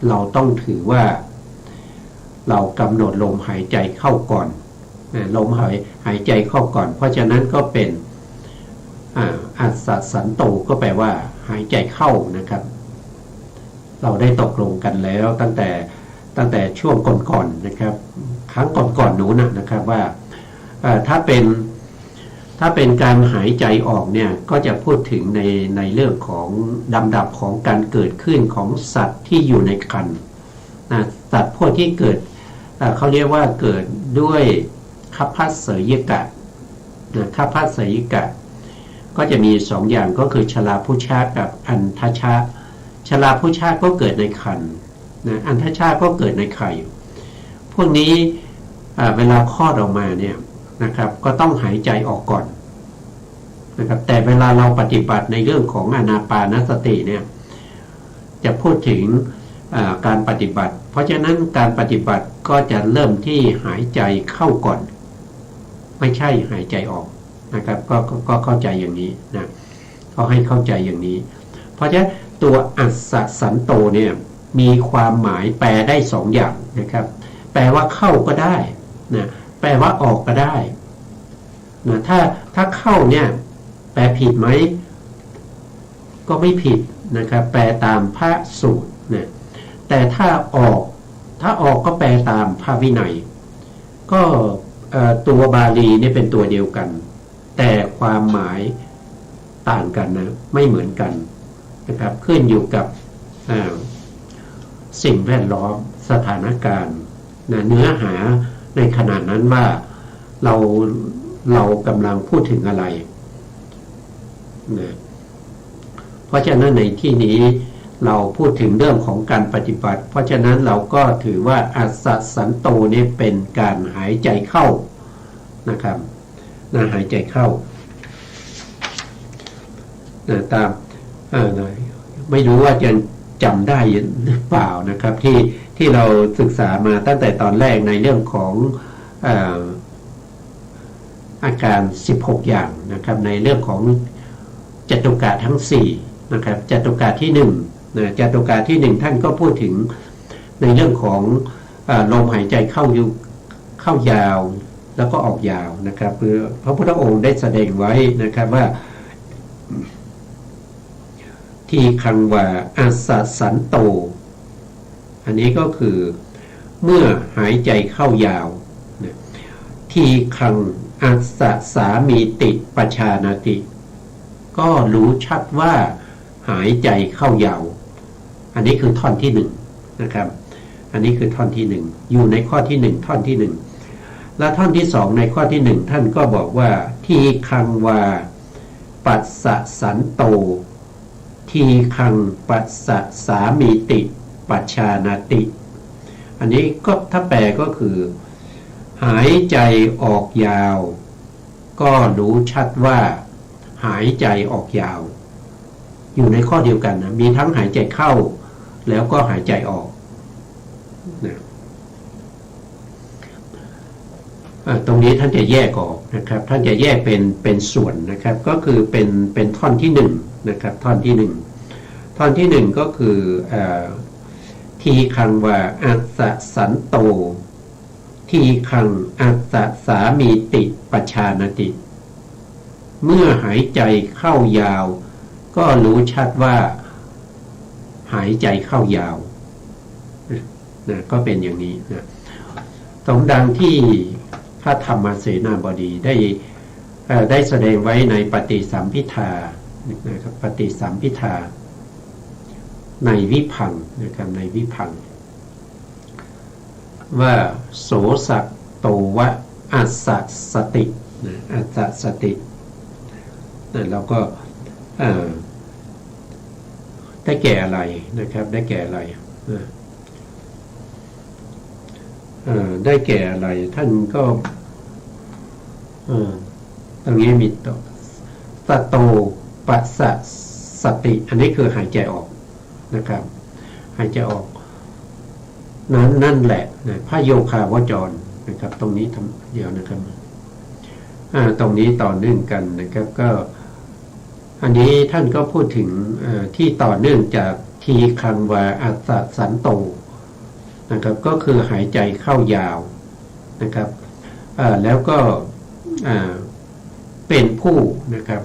เราต้องถือว่าเรากำหนดลมหายใจเข้าก่อนลมหายใจเข้าก่อนเพราะฉะนั้นก็เป็นอัสสะสันโตก็แปลว่าหายใจเข้านะครับเราได้ตกลงกันแล้วตั้งแต่ช่วงก่อนๆนะครับครั้งก่อนๆนู้นนะครับว่าถ้าเป็นการหายใจออกเนี่ยก็จะพูดถึงในเรื่องของลำดับของการเกิดขึ้นของสัตว์ที่อยู่ในครรภ์สัตว์พวกที่เกิดเขาเรียกว่าเกิดด้วยคัพพเสยกะคัพพเสยกะก็จะมีสองอย่างก็คือชราพุชะกับอันทชะชราพุชะก็เกิดในครรภ์อันทชะก็เกิดในไข่พวกนี้เวลาคลอดออกมาเนี่ยนะครับก็ต้องหายใจออกก่อนนะครับแต่เวลาเราปฏิบัติในเรื่องของอานาปานสติเนี่ยจะพูดถึงการปฏิบัติเพราะฉะนั้นการปฏิบัติก็จะเริ่มที่หายใจเข้าก่อนไม่ใช่หายใจออกนะครับก็เข้าใจอย่างนี้นะเขาให้เข้าใจอย่างนี้เพราะฉะนั้นตัวอัสสะสันโตเนี่ยมีความหมายแปลได้สองอย่างนะครับแปลว่าเข้าก็ได้นะแปลว่าออกก็ได้นะถ้าเข้าเนี่ยแปลผิดไหมก็ไม่ผิดนะครับแปลตามพระสูตรนะแต่ถ้าออกก็แปลตามพระวินัยก็ตัวบาลีนี่เป็นตัวเดียวกันแต่ความหมายต่างกันนะไม่เหมือนกันนะครับขึ้นอยู่กับสิ่งแวดล้อมสถานการณ์นะเนื้อหาในขณะนั้นว่าเรากำลังพูดถึงอะไรนะเพราะฉะนั้นในที่นี้เราพูดถึงเรื่องของการปฏิบัติเพราะฉะนั้นเราก็ถือว่าอัสสะสันโตนี้เป็นการหายใจเข้านะครับหายใจเข้าตามไม่รู้ว่าจะจำได้หรือเปล่านะครับที่เราศึกษามาตั้งแต่ตอนแรกในเรื่องของอาการ16อย่างนะครับในเรื่องของจตุกะทั้ง4นะครับจตุกะที่1จตุกะที่1ท่านก็พูดถึงในเรื่องของลมหายใจเข้ายาวแล้วก็ออกยาวนะครับคือพระพุทธองค์ได้แสดงไว้นะครับว่าทีคังวาอัสสะสันโตอันนี้ก็คือเมื่อหายใจเข้ายาวทีคังอัสสะสามีติปชานาติก็รู้ชัดว่าหายใจเข้ายาวอันนี้คือท่อนที่1นะครับอันนี้คือท่อนที่1อยู่ในข้อที่1ท่อนที่1และท่อนที่2ในข้อที่1ท่านก็บอกว่าทีคังวาปัสสะสันโตทีคังปัสสะสามีติปัจฉานาติอันนี้ก็ถ้าแปลก็คือหายใจออกยาวก็รู้ชัดว่าหายใจออกยาวอยู่ในข้อเดียวกันนะมีทั้งหายใจเข้าแล้วก็หายใจออกนะตรงนี้ท่านจะแยกออกนะครับท่านจะแยกเป็นส่วนนะครับก็คือเป็นท่อนที่1นะครับท่อนที่1ท่อนที่1ก็คือทีคังวาอัสสะสันโตทีคังอัสสะสามีติปัจฉานาติ เมื่อหายใจเข้ายาว ก็รู้ชัดว่าหายใจเข้ายาวนะก็เป็นอย่างนี้นะตรงดังที่พระธรรมเสนาบดีได้แสดงไว้ในปฏิสัมภิทานะครับปฏิสัมภิทาในวิพังค์นะครับในวิพังค์ว่าโสสักโตวะอัสสสตินะอัสสสตินะแล้วก็ได้แก่อะไรนะครับได้แก่อะไรได้แก่อะไรท่านก็ตรงนี้มีต่อสโตปัสสะสติอันนี้คือหายใจออกนะครับหายใจออกนั่นแหละนะพระโยคาวจรนะครับตรงนี้ทำเดียวนะครับตรงนี้ต่อเนื่องกันนะครับก็อันนี้ท่านก็พูดถึงที่ต่อเนื่องจากทีคังวาอัสสะสันโตนะครับก็คือหายใจเข้ายาวนะครับแล้วก็เป็นผู้นะครับ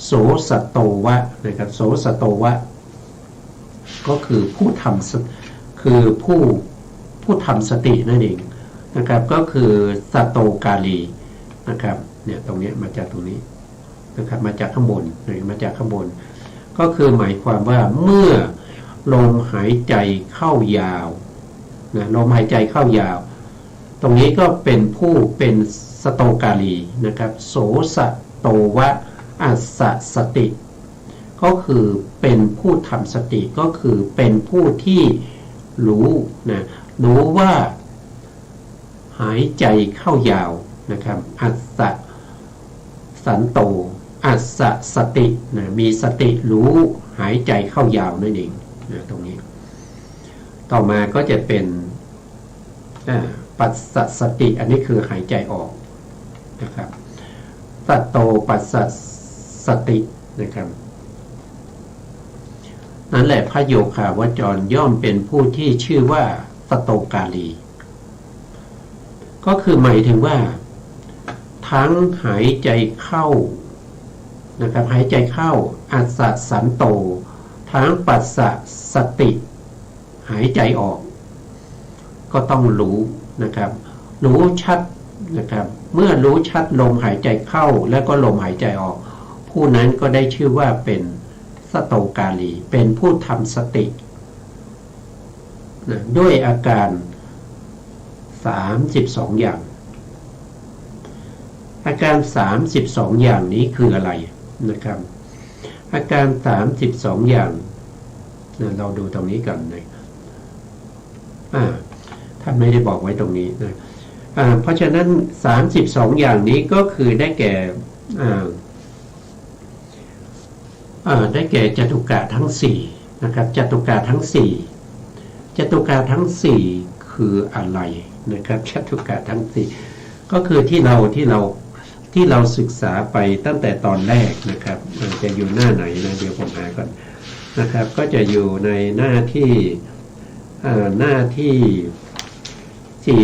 โสสโตวะนะครับโสสโตวะก็คือผู้ทำคือผู้ทำสตินั่นเองนะครับก็คือสโตกาลีนะครับเนี่ยตรงนี้มาจากตรงนี้นะครับมาจากข้างบนมาจากข้างบนก็คือหมายความว่าเมื่อลมหายใจเข้ายาวนะลมหายใจเข้ายาวตรงนี้ก็เป็นผู้เป็นสโตกาลีนะครับโสสโตวะอัสสสติก็คือเป็นผู้ทำสติก็คือเป็นผู้ที่รู้นะรู้ว่าหายใจเข้ายาวนะครับอัสสสันโตอัสสสตินะมีสติรู้หายใจเข้ายาวนั่นเองนะตรงนี้ต่อมาก็จะเป็นปัสสสติอันนี้คือหายใจออกนะครับสัตโตปัสสสตินะครับนั่นแหละพระโยคาวจรย่อมเป็นผู้ที่ชื่อว่าสโตกาลีก็คือหมายถึงว่าทั้งหายใจเข้านะครับหายใจเข้าอัสสะสันโตทั้งปัสสะสติหายใจออกก็ต้องรู้นะครับรู้ชัดนะครับเมื่อรู้ชัดลมหายใจเข้าแล้วก็ลมหายใจออกผู้นั้นก็ได้ชื่อว่าเป็นสโตกาลีเป็นผู้ทำสตินะด้วยอาการ32อย่างอาการ32อย่างนี้คืออะไรนะครับอาการ32อย่างนะเราดูตรงนี้กันนะท่านไม่ได้บอกไว้ตรงนี้นะเพราะฉะนั้น32อย่างนี้ก็คือได้แก่ได้แก่จตุกะทั้ง4นะครับจตุกะทั้ง4จตุกะทั้ง4คืออะไรนะครับจตุกะทั้ง4ก็คือที่เราศึกษาไปตั้งแต่ตอนแรกนะครับจะอยู่หน้าไหนนะเดี๋ยวผมหาก่อนนะครับก็จะอยู่ในหน้าที่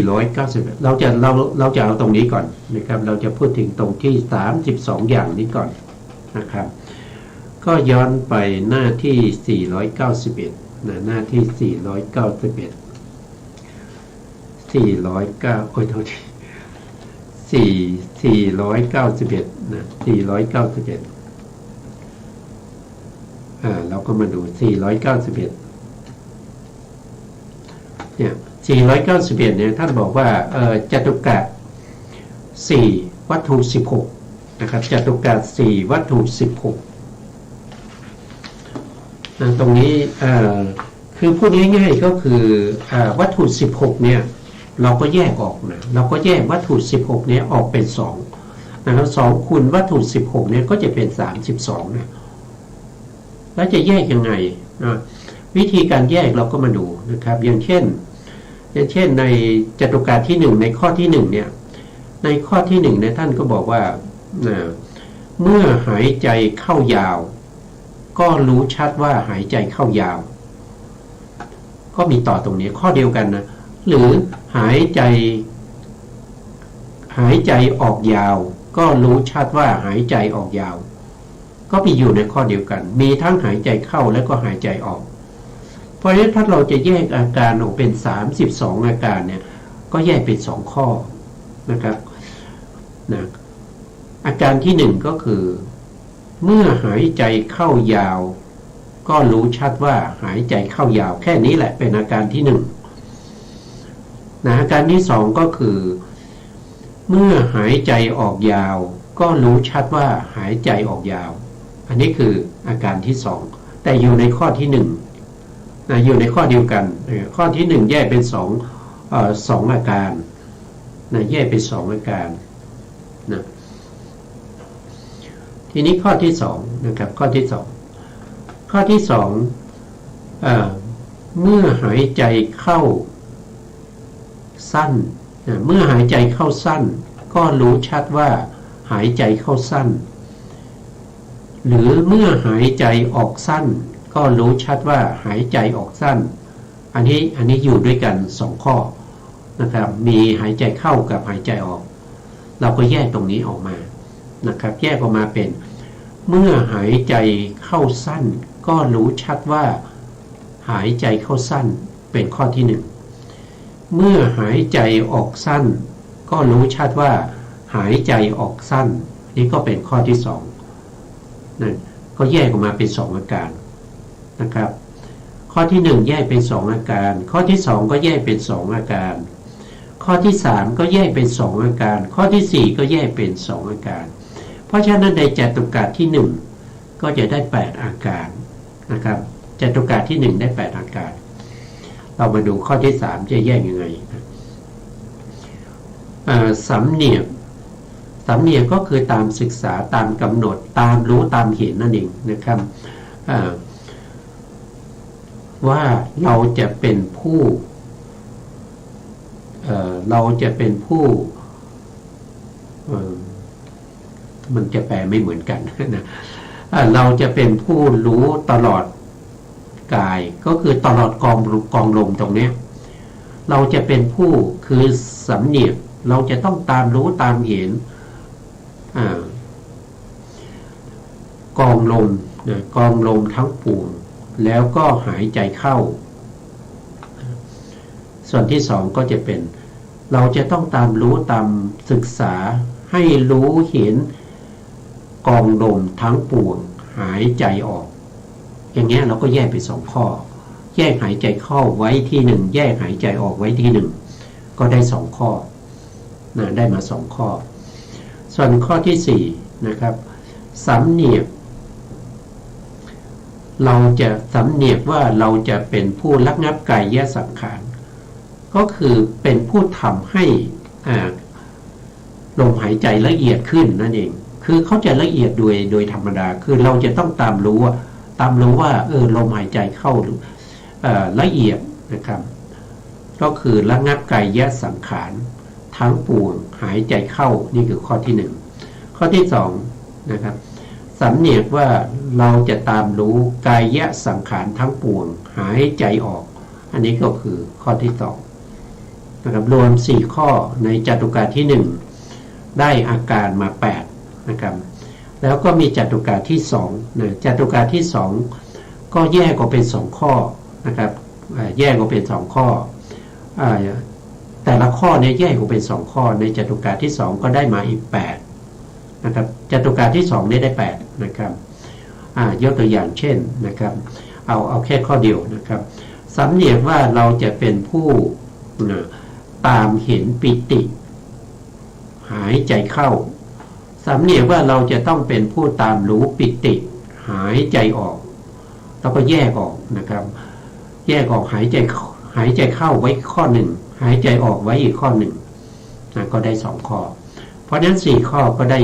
490เราจะเอาตรงนี้ก่อนนะครับเราจะพูดถึงตรงที่32อย่างนี้ก่อนนะครับก็ย้อนไปหน้าที่491นะหน้าที่491โอ้ยโทษที491นะ491เราก็มาดู491เนี่ย491เนี่ยท่านบอกว่าจตุกะ4วัตถุ16นะครับจตุกะ4วัตถุ16ตรงนี้คือพูดง่ายๆก็คือวัตถุ16เนี่ยเราก็แยกออกนะเราก็แยกวัตถุ16เนี่ยออกเป็น2นะครับ2คูณวัตถุ16เนี่ยก็จะเป็น32นะแล้วจะแยกยังไงนะวิธีการแยกเราก็มาดูนะครับอย่างเช่นในจตุกะที่1ในข้อที่1เนี่ยในข้อที่1เนี่ยท่านก็บอกว่าเมื่อหายใจเข้ายาวก็รู้ชัดว่าหายใจเข้ายาวก็มีต่อตรงนี้ข้อเดียวกันนะหรือหายใจออกยาวก็ ก็รู้ชัดว่าหายใจออกยาวก็ไปอยู่ในข้อเดียวกันมีทั้งหายใจเข้าและก็หายใจออกเพราะฉะนั้นถ้าเราจะแยกอาการออกเป็น32อาการเนี่ยก็แยกเป็น2ข้อนะครับนะอาการที่1ก็คือเมื่อหายใจเข้ายาวก็รู้ชัดว่าหายใจเข้ายาวแค่นี้แหละเป็นอาการที่1นะอาการที่2ก็คือเมื่อหายใจออกยาวก็รู้ชัดว่าหายใจออกยาวอันนี้คืออาการที่2แต่อยู่ในข้อที่1นะอยู่ในข้อเดียวกันข้อที่1แยกเป็น2อาการนะแยกเป็น2อาการนะทีนี้ข้อที่2นะครับข้อที่2เมื่อหายใจเข้าสั้นเมื่อหายใจเข้าสั้นก็รู้ชัดว่าหายใจเข้าสั้นหรือเมื่อหายใจออกสั้นก็รู้ชัดว่าหายใจออกสั้นอันนี้อยู่ด้วยกัน2ข้อนะครับมีหายใจเข้ากับหายใจออกเราก็แยกตรงนี้ออกมานะครับแยกออกมาเป็นเมื่อหายใจเข้าสั้นก็รู้ชัดว่าหายใจเข้าสั้นเป็นข้อที่1เมื่อหายใจออกสั้นก็รู้ชัดว่าหายใจออกสั้นนี่ก็เป็นข้อที่2นั่นก็แยกออกมาเป็น2อาการนะครับข้อที่1แยกเป็น2อาการข้อที่2ก็แยกเป็น2อาการข้อที่3ก็แยกเป็น2อาการข้อที่4ก็แยกเป็น2อาการเพราะฉะนั้นในจตุกะที่1ก็จะได้8อาการนะครับจตุกะที่1ได้8อาการเรามาดูข้อที่3จะแยกยังไงสำเนียกก็คือตามศึกษาตามกำหนดตามรู้ตามเห็นนั่นเองนะครับว่าเราจะเป็นผู้มันจะแปลไม่เหมือนกันนะเราจะเป็นผู้รู้ตลอดกายก็คือตลอดกองลมตรงนี้เราจะเป็นผู้คือสำเนียกเราจะต้องตามรู้ตามเห็นกองลมทั้งปวงแล้วก็หายใจเข้าส่วนที่2ก็จะเป็นเราจะต้องตามรู้ตามศึกษาให้รู้เห็นกองลมทั้งปวงหายใจออกอย่างเงี้ยเราก็แยกเป็น2ข้อแยกหายใจเข้าไว้ที่1แยกหายใจออกไว้ที่1ก็ได้2ข้อนะได้มา2ข้อส่วนข้อที่4นะครับสำเนียกเราจะสำเนียกว่าเราจะเป็นผู้ระงับกายสังขารก็คือเป็นผู้ทำให้ลมหายใจละเอียดขึ้นนั่นเองคือเขาจะละเอียดโดยธรรมดาคือเราจะต้องตามรู้ว่าลมหายใจเข้าละเอียดนะครับก็คือระงับกายสังขารทั้งปวงหายใจเข้านี่คือข้อที่1ข้อที่2นะครับสำเนียกว่าเราจะตามรู้กายสังขารทั้งปวงหายใจออกอันนี้ก็คือข้อที่2นะครับรวม4ข้อในจตุกะที่1ได้อาการมา8นะครับแล้วก็มีจตุกะที่2นะจตุกะที่2ก็แยกออกเป็น2ข้อนะครับแยกออกเป็น2ข้อแต่ละข้อเนี่ยแยกออกเป็น2ข้อในจตุกะที่2ก็ได้มาอีก8นะครับจตุกะที่2ได้8นะครับยกตัวอย่างเช่นนะครับเอาแค่ข้อเดียวนะครับสำเนียกว่าเราจะเป็นผู้ตามเห็นปิติหายใจเข้าสำเนียกว่าเราจะต้องเป็นผู้ตามรู้ปิติหายใจออกแล้วก็แยกออกนะครับแยกออกหายใจเข้าไว้ข้อ1หายใจออกไว้อีกข้อ1นะก็ได้2ข้อเพราะฉะนั้น4ข้อก็ไ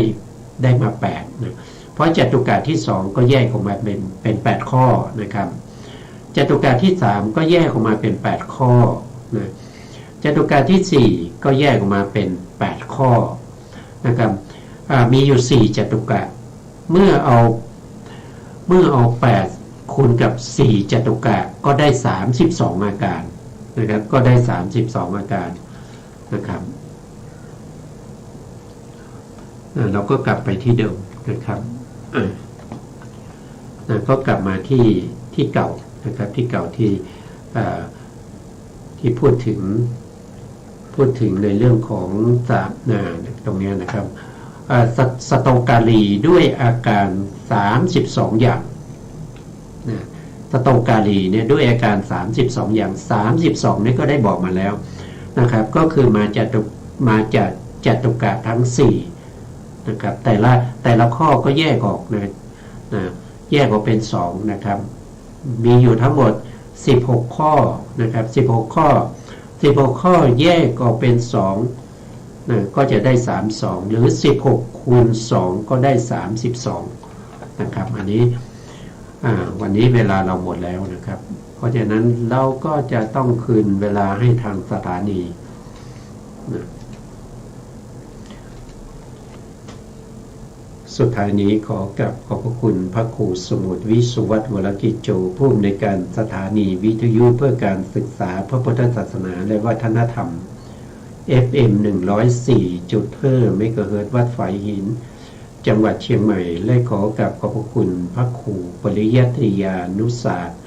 ด้มา8นะเพราะจตุกะที่2ก็แยกออกมาเป็น8ข้อนะครับจตุกะที่3ก็แยกออกมาเป็น8ข้อนะจตุกะที่4ก็แยกออกมาเป็น8ข้อนะครับมีอยู่4จตุกะเมื่อเอา8คูณกับ4จตุกะก็ได้32อาการนะครับก็ได้32อาการนะครับ เราก็กลับไปที่เดิมนะครับก็กลับมาที่เก่านะครับที่เก่าที่พูดถึงในเรื่องของตรงนี้นะครับสโตกาลีด้วยอาการ32อย่างสโตกาลีเนี่ยด้วยอาการ32อย่าง32นี่ก็ได้บอกมาแล้วนะครับก็คือมาจากจตุกะทั้ง4นะครับแต่ละข้อก็แยกออกนะแยกออกเป็น2นะครับมีอยู่ทั้งหมด16ข้อนะครับ16ข้อแยกออกเป็น2ก็จะได้32หรือ16คูณ2ก็ได้32นะครับอันนี้วันนี้เวลาเราหมดแล้วนะครับเพราะฉะนั้นเราก็จะต้องคืนเวลาให้ทางสถานีสุดท้ายนี้ขอบพระคุณพระครูสมุทรวิสุวัฒน์วรกิจโจผู้อำนวยการสถานีวิทยุเพื่อการศึกษาพระพุทธศาสนาและวัฒนธรรม FM 104.5 เมกะเฮิรตซ์วัดฝายหินจังหวัดเชียงใหม่และขอบพระคุณพระครูปริยัติยานุศาสตร์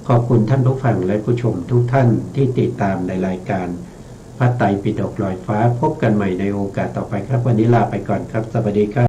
ขอบคุณท่านผู้ฟังและผู้ชมทุกท่านที่ติดตามในรายการพระไตรปิฎกลอยฟ้าพบกันใหม่ในโอกาสต่อไปครับวันนี้ลาไปก่อนครับสวัสดีครับ